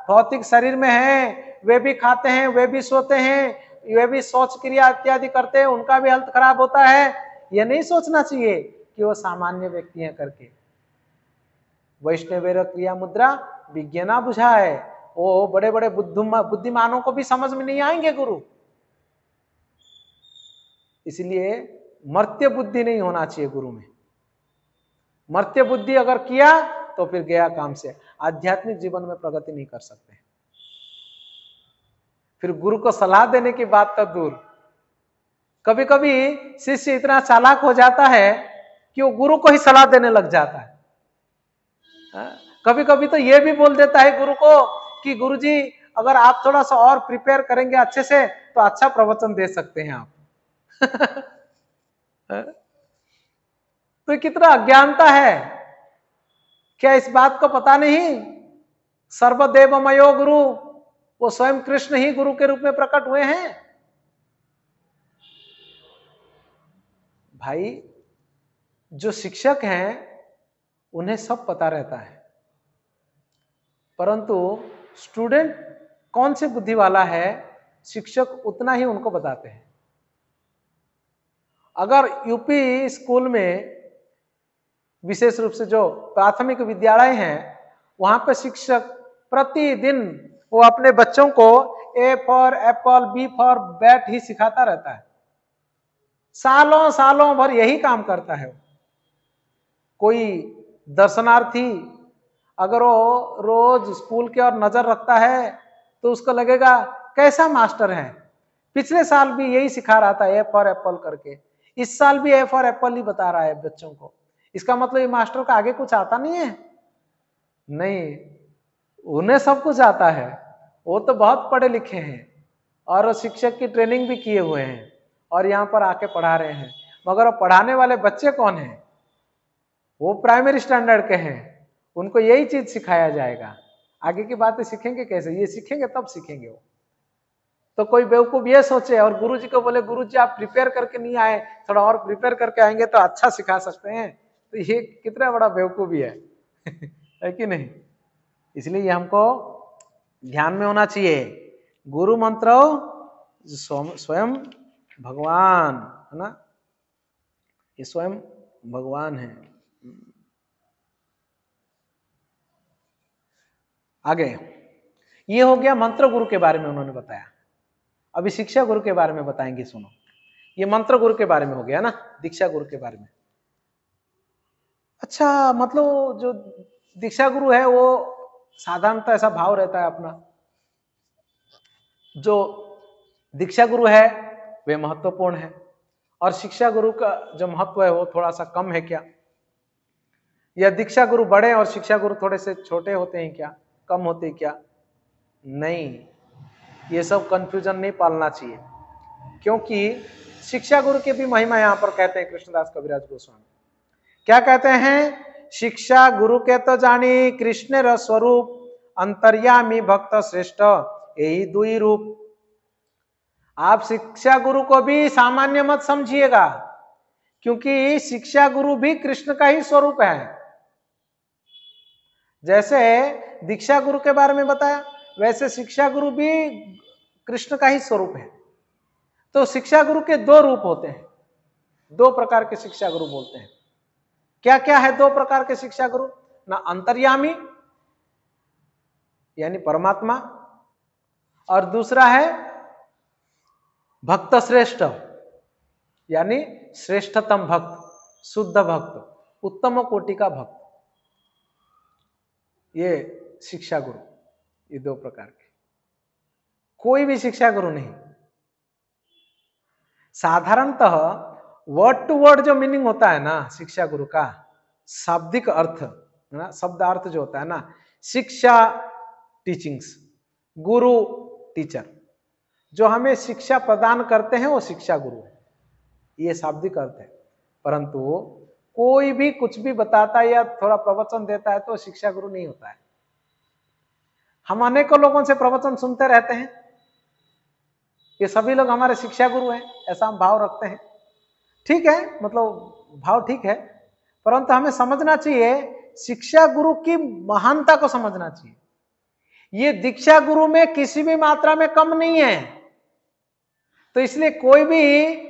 भौतिक शरीर में है, वे भी खाते हैं, वे भी सोते हैं, वे भी शौच क्रिया इत्यादि करते हैं, उनका भी हेल्थ खराब होता है। यह नहीं सोचना चाहिए कि वो सामान्य व्यक्ति हैं करके। वैष्णवेर क्रिया मुद्रा विज्ञाना बुझाए, वो बड़े बड़े बुद्धिमानों को भी समझ में नहीं आएंगे गुरु। इसलिए मर्त्य बुद्धि नहीं होना चाहिए गुरु में। मर्त्य बुद्धि अगर किया तो फिर गया काम से, आध्यात्मिक जीवन में प्रगति नहीं कर सकते। फिर गुरु को सलाह देने की बात तो दूर। कभी कभी शिष्य इतना चालाक हो जाता है कि वो गुरु को ही सलाह देने लग जाता है। कभी कभी तो ये भी बोल देता है गुरु को कि गुरुजी अगर आप थोड़ा सा और प्रिपेयर करेंगे अच्छे से तो अच्छा प्रवचन दे सकते हैं आप। तो कितना अज्ञानता है, क्या इस बात को पता नहीं सर्वदेवमयो गुरु, वो स्वयं कृष्ण ही गुरु के रूप में प्रकट हुए हैं। भाई जो शिक्षक हैं उन्हें सब पता रहता है, परंतु स्टूडेंट कौन से बुद्धि वाला है, शिक्षक उतना ही उनको बताते हैं। अगर यूपी स्कूल में विशेष रूप से जो प्राथमिक विद्यालय हैं वहां पर शिक्षक प्रतिदिन वो अपने बच्चों को A for apple, B for bat ही सिखाता रहता है, सालों सालों भर यही काम करता है। कोई दर्शनार्थी अगर वो रोज स्कूल की ओर नजर रखता है तो उसको लगेगा कैसा मास्टर है, पिछले साल भी यही सिखा रहा था ए फॉर एप्पल करके, इस साल भी ए फॉर एप्पल ही बता रहा है बच्चों को, इसका मतलब ये मास्टर का आगे कुछ आता नहीं है। नहीं, उन्हें सब कुछ आता है, वो तो बहुत पढ़े लिखे हैं और शिक्षक की ट्रेनिंग भी किए हुए हैं और यहाँ पर आके पढ़ा रहे हैं, मगर वो पढ़ाने वाले बच्चे कौन हैं, वो प्राइमरी स्टैंडर्ड के हैं, उनको यही चीज सिखाया जाएगा। आगे की बातें सीखेंगे कैसे, ये सीखेंगे तब सीखेंगे वो। तो कोई बेवकूफ ये सोचे और गुरुजी को बोले गुरुजी आप प्रिपेयर करके नहीं आए, थोड़ा और प्रिपेयर करके आएंगे तो अच्छा सिखा सकते हैं, तो ये कितना बड़ा बेवकूफी है। है कि नहीं। इसलिए हमको ध्यान में होना चाहिए, गुरु मंत्र स्वयं भगवान है ना, ये स्वयं भगवान है। आगे ये हो गया मंत्र गुरु के बारे में उन्होंने बताया। अभी शिक्षा गुरु के बारे में बताएंगे, सुनो। ये मंत्र गुरु के बारे में हो गया ना, दीक्षा गुरु के बारे में। अच्छा, मतलब जो दीक्षा गुरु है वो साधारणतः ऐसा भाव रहता है अपना, जो दीक्षा गुरु है वे महत्वपूर्ण है और शिक्षा गुरु का जो महत्व है वो थोड़ा सा कम है क्या, या दीक्षा गुरु बड़े और शिक्षा गुरु थोड़े से छोटे होते हैं क्या, कम होते हैं क्या? नहीं, ये सब कंफ्यूजन नहीं पालना चाहिए, क्योंकि शिक्षा गुरु की भी महिमा यहां पर कहते हैं कृष्णदास कविराज गोस्वामी। क्या कहते हैं? शिक्षा गुरु के तो जानी कृष्ण र स्वरूप, अंतर्यामी भक्त श्रेष्ठ यही दुई रूप। आप शिक्षा गुरु को भी सामान्य मत समझिएगा, क्योंकि शिक्षा गुरु भी कृष्ण का ही स्वरूप है। जैसे दीक्षा गुरु के बारे में बताया, वैसे शिक्षा गुरु भी कृष्ण का ही स्वरूप है। तो शिक्षा गुरु के दो रूप होते हैं, दो प्रकार के शिक्षा गुरु बोलते हैं। क्या क्या है दो प्रकार के शिक्षा गुरु? ना अंतर्यामी यानी परमात्मा, और दूसरा है भक्त श्रेष्ठ यानी श्रेष्ठतम भक्त, शुद्ध भक्त, उत्तम कोटि का भक्त। ये शिक्षा गुरु, ये दो प्रकार के, कोई भी शिक्षा गुरु नहीं। साधारणतः वर्ड टू वर्ड जो मीनिंग होता है ना शिक्षा गुरु का, शाब्दिक अर्थ है ना, शब्दार्थ जो होता है ना, शिक्षा टीचिंग्स, गुरु टीचर, जो हमें शिक्षा प्रदान करते हैं वो शिक्षा गुरु है, ये शाब्दिक अर्थ है। परंतु कोई भी कुछ भी बताता है या थोड़ा प्रवचन देता है तो शिक्षा गुरु नहीं होता है। हम अनेकों लोगों से प्रवचन सुनते रहते हैं, ये सभी लोग हमारे शिक्षा गुरु हैं, ऐसा हम भाव रखते हैं। ठीक है, मतलब भाव ठीक है, परंतु हमें समझना चाहिए शिक्षा गुरु की महानता को समझना चाहिए। ये दीक्षा गुरु में किसी भी मात्रा में कम नहीं है। तो इसलिए कोई भी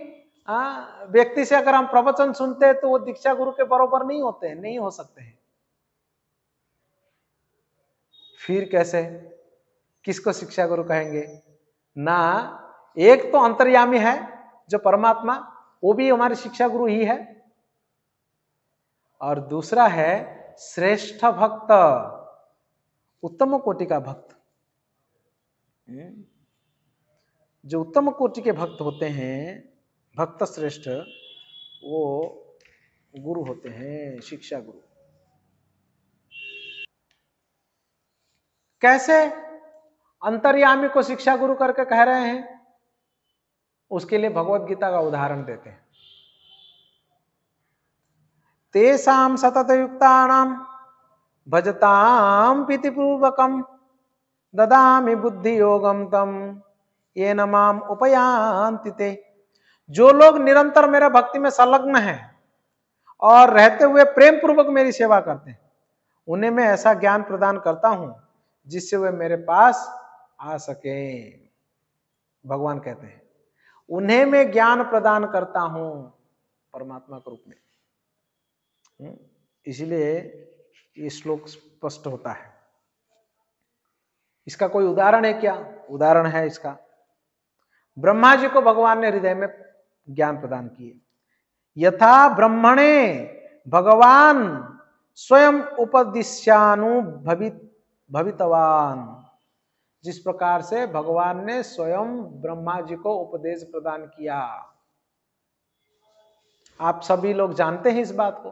व्यक्ति से अगर हम प्रवचन सुनते हैं तो वो दीक्षा गुरु के बराबर नहीं होते हैं, नहीं हो सकते हैं। फिर कैसे, किसको शिक्षा गुरु कहेंगे? ना, एक तो अंतर्यामी है जो परमात्मा, वो भी हमारे शिक्षा गुरु ही है, और दूसरा है श्रेष्ठ भक्त, उत्तम कोटि का भक्त। जो उत्तम कोटि के भक्त होते हैं, भक्त श्रेष्ठ, वो गुरु होते हैं शिक्षा गुरु। कैसे अंतर्यामी को शिक्षा गुरु करके कह रहे हैं, उसके लिए भगवत गीता का उदाहरण देते हैं। तेषां सतत युक्तानां भजतां प्रीतिपूर्वकं ददामि बुद्धि योगम तम येन माम उपयान्ति ते। जो लोग निरंतर मेरा भक्ति में संलग्न हैं और रहते हुए प्रेम पूर्वक मेरी सेवा करते हैं, उन्हें मैं ऐसा ज्ञान प्रदान करता हूं जिससे वे मेरे पास आ सके। भगवान कहते हैं उन्हें मैं ज्ञान प्रदान करता हूं परमात्मा के रूप में। इसलिए ये श्लोक स्पष्ट होता है। इसका कोई उदाहरण है क्या? उदाहरण है इसका। ब्रह्मा जी को भगवान ने हृदय में ज्ञान प्रदान किए। यथा ब्रह्मणे भगवान स्वयं भवितवान, जिस प्रकार से भगवान ने स्वयं ब्रह्मा जी को उपदेश प्रदान किया। आप सभी लोग जानते हैं इस बात को।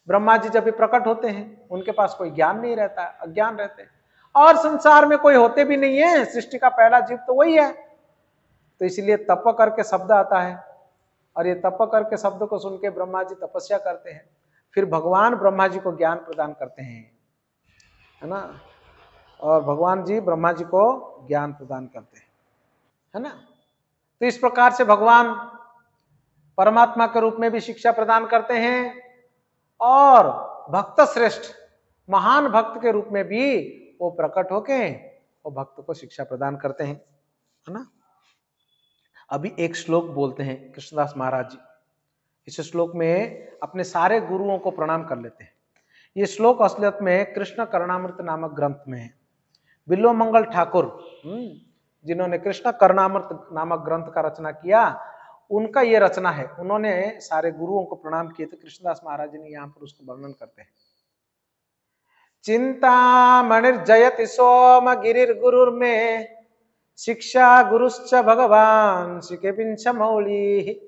ब्रह्मा जी जब भी प्रकट होते हैं उनके पास कोई ज्ञान नहीं रहता, अज्ञान रहते हैं, और संसार में कोई होते भी नहीं है। सृष्टि का पहला जीव तो वही है। तो इसलिए तप करके शब्द आता है, और ये तप करके शब्द को सुन के ब्रह्मा जी तपस्या करते हैं। फिर भगवान ब्रह्मा जी को ज्ञान प्रदान करते हैं, है ना। और भगवान जी ब्रह्मा जी को ज्ञान प्रदान करते हैं, है ना। तो इस प्रकार से भगवान परमात्मा के रूप में भी शिक्षा प्रदान करते हैं, और भक्त श्रेष्ठ महान भक्त के रूप में भी वो प्रकट होके वो भक्त को शिक्षा प्रदान करते हैं, है ना। अभी एक श्लोक बोलते हैं कृष्णदास महाराज जी। इस श्लोक में अपने सारे गुरुओं को प्रणाम कर लेते हैं। ये श्लोक असलियत में कृष्ण कर्णामृत नामक ग्रंथ में है। बिल्वमंगल ठाकुर जिन्होंने कृष्ण कर्णामृत नामक ग्रंथ का रचना किया, उनका ये रचना है। उन्होंने सारे गुरुओं को प्रणाम किए थे। कृष्णदास महाराज जी ने यहाँ पर उसको वर्णन करते हैं। चिंतामणिर्जयति सोम गिरिर्गुरुर्मे शिक्षा गुरुश्च भगवान शिकेपिंच मौली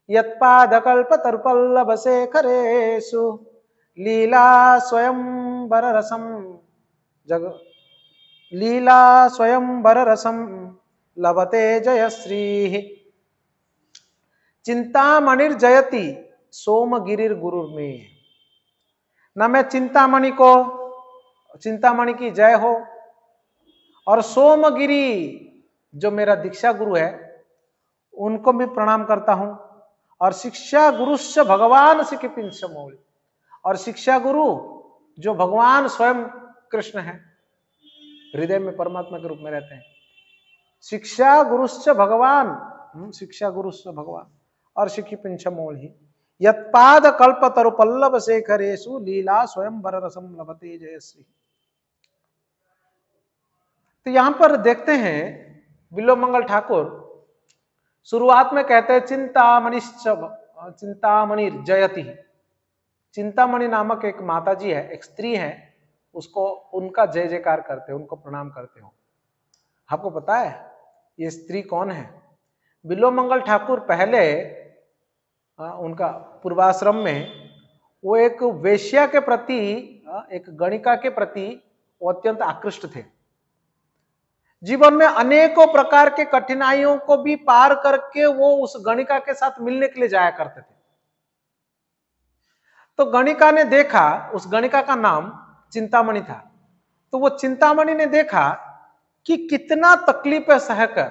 यत्पादकल्पतरुपल्लभ शेखरेषु लीला स्वयंवर रसम लभते जयश्री। चिंतामणिर्जयति सोमगिरिर गुरुर में, न मैं चिंतामणि की जय हो, और सोमगिरी जो मेरा दीक्षा गुरु है उनको भी प्रणाम करता हूं, और शिक्षा गुरुश्च भगवान शिकेपिंच मौली, और शिक्षा गुरु जो भगवान स्वयं कृष्ण है, हृदय में परमात्मा के रूप में रहते हैं। शिक्षा गुरुश्च भगवान, शिक्षा गुरुश्च भगवान, और शिकेपिंच मौली यत्पाद कल्पतरु पल्लव शेखरेषु लीला स्वयंवर रसम लभते जयश्री। तो यहां पर देखते हैं बिल्वमंगल ठाकुर शुरुआत में कहते हैं चिंतामणि जयति। चिंतामणि नामक एक माता जी है, एक स्त्री है, उसको उनका जय जयकार करते हो, उनको प्रणाम करते हो। आपको पता है ये स्त्री कौन है? बिल्वमंगल ठाकुर पहले उनका पूर्वाश्रम में वो एक वेश्या के प्रति, एक गणिका के प्रति वो अत्यंत आकृष्ट थे। जीवन में अनेकों प्रकार के कठिनाइयों को भी पार करके वो उस गणिका के साथ मिलने के लिए जाया करते थे। तो गणिका ने देखा, उस गणिका का नाम चिंतामणि था, तो वो चिंतामणि ने देखा कि कितना तकलीफें सहकर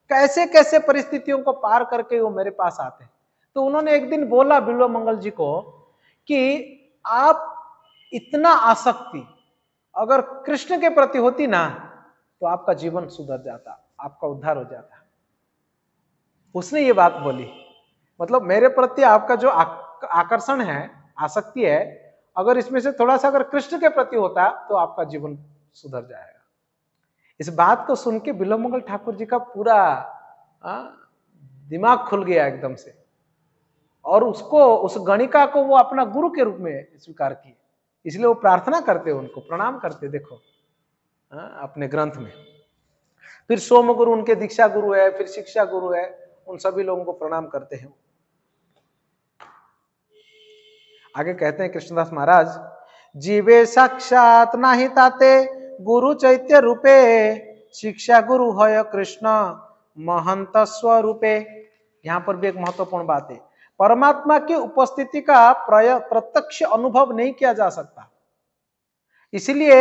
कैसे कैसे परिस्थितियों को पार करके वो मेरे पास आते हैं। तो उन्होंने एक दिन बोला बिल्वमंगल जी को कि आप इतना आसक्ति अगर कृष्ण के प्रति होती ना तो आपका जीवन सुधर जाता, आपका उद्धार हो जाता। उसने ये बात बोली, मतलब मेरे प्रति आपका जो आकर्षण है, आसक्ति है, अगर इसमें से थोड़ा सा अगर कृष्ण के प्रति होता तो आपका जीवन सुधर जाएगा। इस बात को सुन के बिल्वमंगल ठाकुर जी का पूरा दिमाग खुल गया एकदम से, और उसको, उस गणिका को वो अपना गुरु के रूप में स्वीकार किए। इसलिए वो प्रार्थना करते, उनको प्रणाम करते, देखो अपने ग्रंथ में। फिर सोम गुरु उनके दीक्षा गुरु है, फिर शिक्षा गुरु है, उन सभी लोगों को प्रणाम करते हैं। आगे कहते हैं कृष्णदास महाराज, जीवे साक्षात नाही ताते गुरु चैत्य रूपे शिक्षा गुरु है कृष्ण महंत स्वरूपे। यहां पर भी एक महत्वपूर्ण बात है, परमात्मा की उपस्थिति का प्रत्यक्ष अनुभव नहीं किया जा सकता, इसलिए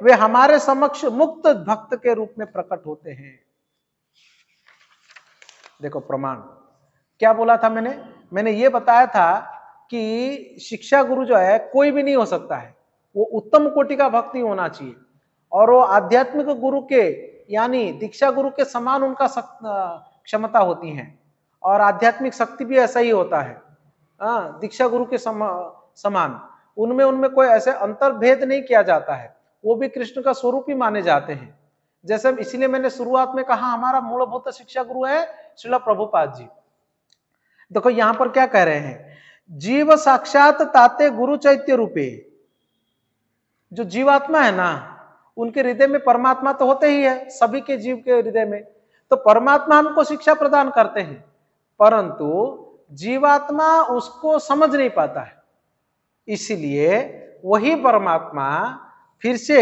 वे हमारे समक्ष मुक्त भक्त के रूप में प्रकट होते हैं। देखो प्रमाण क्या बोला था मैंने ये बताया था कि शिक्षा गुरु जो है कोई भी नहीं हो सकता है, वो उत्तम कोटि का भक्ति होना चाहिए और वो आध्यात्मिक गुरु के यानी दीक्षा गुरु के समान उनका क्षमता होती है और आध्यात्मिक शक्ति भी ऐसा ही होता है। दीक्षा गुरु के समान उनमें कोई ऐसे अंतर्भेद नहीं किया जाता है, वो भी कृष्ण का स्वरूप ही माने जाते हैं। जैसे इसीलिए मैंने शुरुआत में कहा हमारा मूलभूत शिक्षा गुरु है श्रील प्रभुपाद जी। देखो यहां पर क्या कह रहे हैं, जीव साक्षात ताते गुरु चैत्य रूपे। जो जीवात्मा है ना उनके हृदय में परमात्मा तो होते ही है, सभी के जीव के हृदय में, तो परमात्मा हमको शिक्षा प्रदान करते हैं, परंतु जीवात्मा उसको समझ नहीं पाता है, इसलिए वही परमात्मा फिर से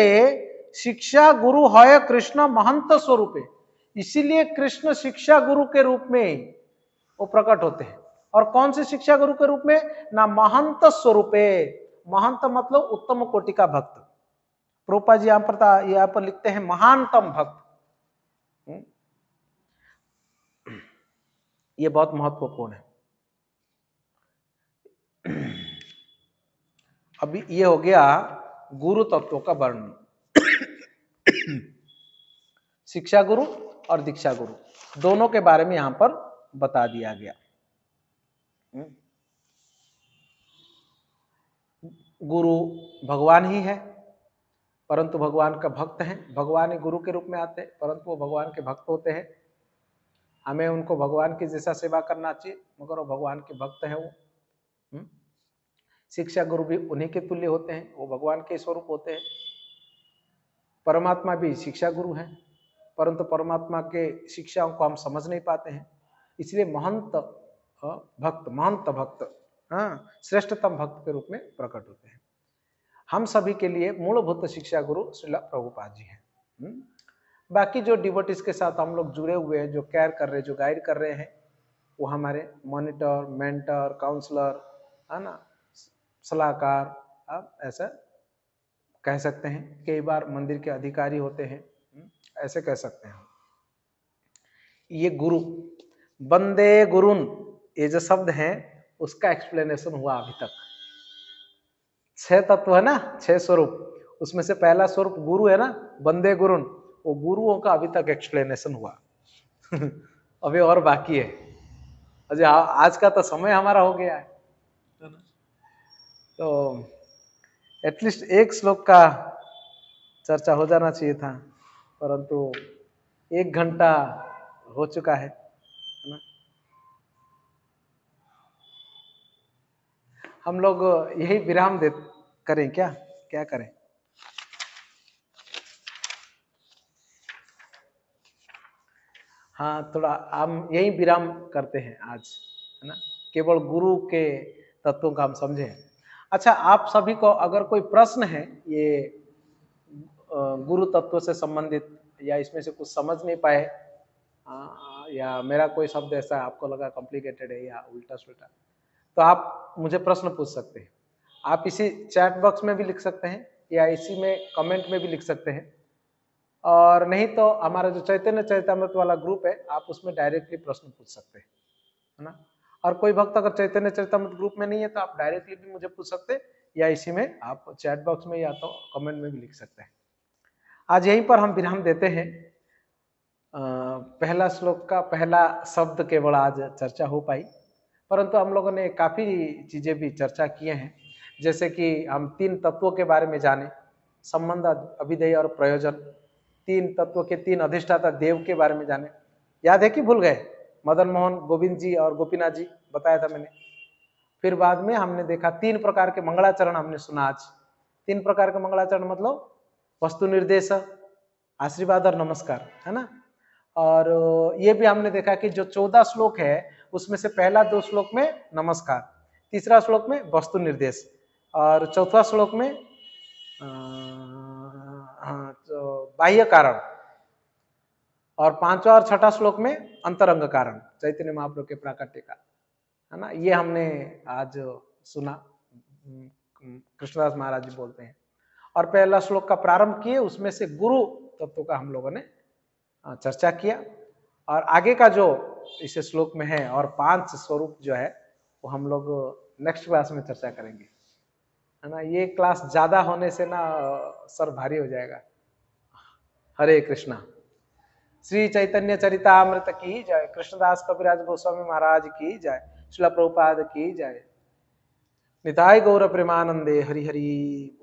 शिक्षा गुरु है कृष्ण महंत स्वरूपे, इसीलिए कृष्ण शिक्षा गुरु के रूप में वो प्रकट होते हैं। और कौन से शिक्षा गुरु के रूप में ना, महंत स्वरूपे। महंत मतलब उत्तम कोटि का भक्त। प्रभुपाद जी यहाँ पर लिखते हैं महानतम भक्त। ये बहुत महत्वपूर्ण है। अभी ये हो गया गुरु तत्वों का वर्णन। शिक्षा गुरु और दीक्षा गुरु दोनों के बारे में यहां पर बता दिया गया। गुरु भगवान ही है, परंतु भगवान का भक्त है। भगवान ही गुरु के रूप में आते हैं, परंतु वो भगवान के भक्त होते हैं। हमें उनको भगवान की जैसा सेवा करना चाहिए, मगर वो भगवान के भक्त है। वो शिक्षा गुरु भी उन्हीं के तुल्य होते हैं, वो भगवान के स्वरूप होते हैं। परमात्मा भी शिक्षा गुरु है, परंतु परमात्मा के शिक्षाओं को हम समझ नहीं पाते हैं, इसलिए महंत भक्त श्रेष्ठतम भक्त के रूप में प्रकट होते हैं। हम सभी के लिए मूलभूत शिक्षा गुरु श्रील प्रभुपाद जी हैं। बाकी जो डिवोटीज के साथ हम लोग जुड़े हुए हैं, जो केयर कर रहे हैं, जो गाइड कर रहे हैं, वो हमारे मॉनिटर, मेंटर, काउंसलर है ना, सलाहकार, आप ऐसा कह सकते हैं। कई बार मंदिर के अधिकारी होते हैं, ऐसे कह सकते हैं। ये गुरु बंदे गुरुन ये जो शब्द है उसका एक्सप्लेनेशन हुआ अभी तक। 6 तत्व है ना, 6 स्वरूप, उसमें से पहला स्वरूप गुरु है ना, बंदे गुरुन, वो गुरुओं का अभी तक एक्सप्लेनेशन हुआ। अभी और बाकी है। अजय आज का तो समय हमारा हो गया है, तो एटलीस्ट एक श्लोक का चर्चा हो जाना चाहिए था, परंतु 1 घंटा हो चुका है ना। हम लोग यही विराम करें क्या करें? हाँ, थोड़ा हम यही विराम करते हैं आज, है ना। केवल गुरु के तत्वों का हम समझें। अच्छा, आप सभी को अगर कोई प्रश्न है ये गुरु तत्व से संबंधित, या इसमें से कुछ समझ नहीं पाए, या मेरा कोई शब्द ऐसा आपको लगा कॉम्प्लिकेटेड है या उल्टा सुल्टा, तो आप मुझे प्रश्न पूछ सकते हैं। आप इसी चैट बॉक्स में भी लिख सकते हैं या इसी में कमेंट में भी लिख सकते हैं, और नहीं तो हमारा जो चैतन्य चरितामृत वाला ग्रुप है, आप उसमें डायरेक्टली प्रश्न पूछ सकते हैं, है ना। और कोई भक्त अगर चैतन्य चरितामृत ग्रुप में नहीं है तो आप डायरेक्टली भी मुझे पूछ सकते हैं, या इसी में आप चैट बॉक्स में या तो कमेंट में भी लिख सकते हैं। आज यहीं पर हम विराम देते हैं। पहला श्लोक का पहला शब्द केवल आज चर्चा हो पाई, परंतु हम लोगों ने काफी चीजें भी चर्चा किए हैं, जैसे कि हम 3 तत्वों के बारे में जाने, संबंध, अभिधेय और प्रयोजन। 3 तत्वों के 3 अधिष्ठाता देव के बारे में जाने। याद है कि भूल गए? मदन मोहन, गोविंद जी और गोपीनाथ जी बताया था मैंने। फिर बाद में हमने देखा 3 प्रकार के मंगलाचरण हमने सुना आज। 3 प्रकार के मंगलाचरण मतलब वस्तु निर्देश, आशीर्वाद और नमस्कार, है ना। और ये भी हमने देखा कि जो 14 श्लोक है उसमें से पहला 2 श्लोक में नमस्कार, तीसरा श्लोक में वस्तु निर्देश, और चौथा श्लोक में बाह्य कारण, और पांचवा और छठा श्लोक में अंतरंग कारण, चैतन्य महाप्रभु के प्राकट्य का, है ना। ये हमने आज सुना, कृष्णदास महाराज जी बोलते हैं। और पहला श्लोक का प्रारंभ किए, उसमें से गुरु तत्व का हम लोगों ने चर्चा किया, और आगे का जो इस श्लोक में है और 5 स्वरूप जो है वो हम लोग नेक्स्ट क्लास में चर्चा करेंगे, है ना। ये क्लास ज्यादा होने से ना सर भारी हो जाएगा। हरे कृष्णा। श्री चैतन्य चरितामृत की जय, कृष्णदास कविराज गोस्वामी महाराज की जय, श्रील प्रभुपाद की जय, निताय गौर प्रेमानंदे, हरि हरि।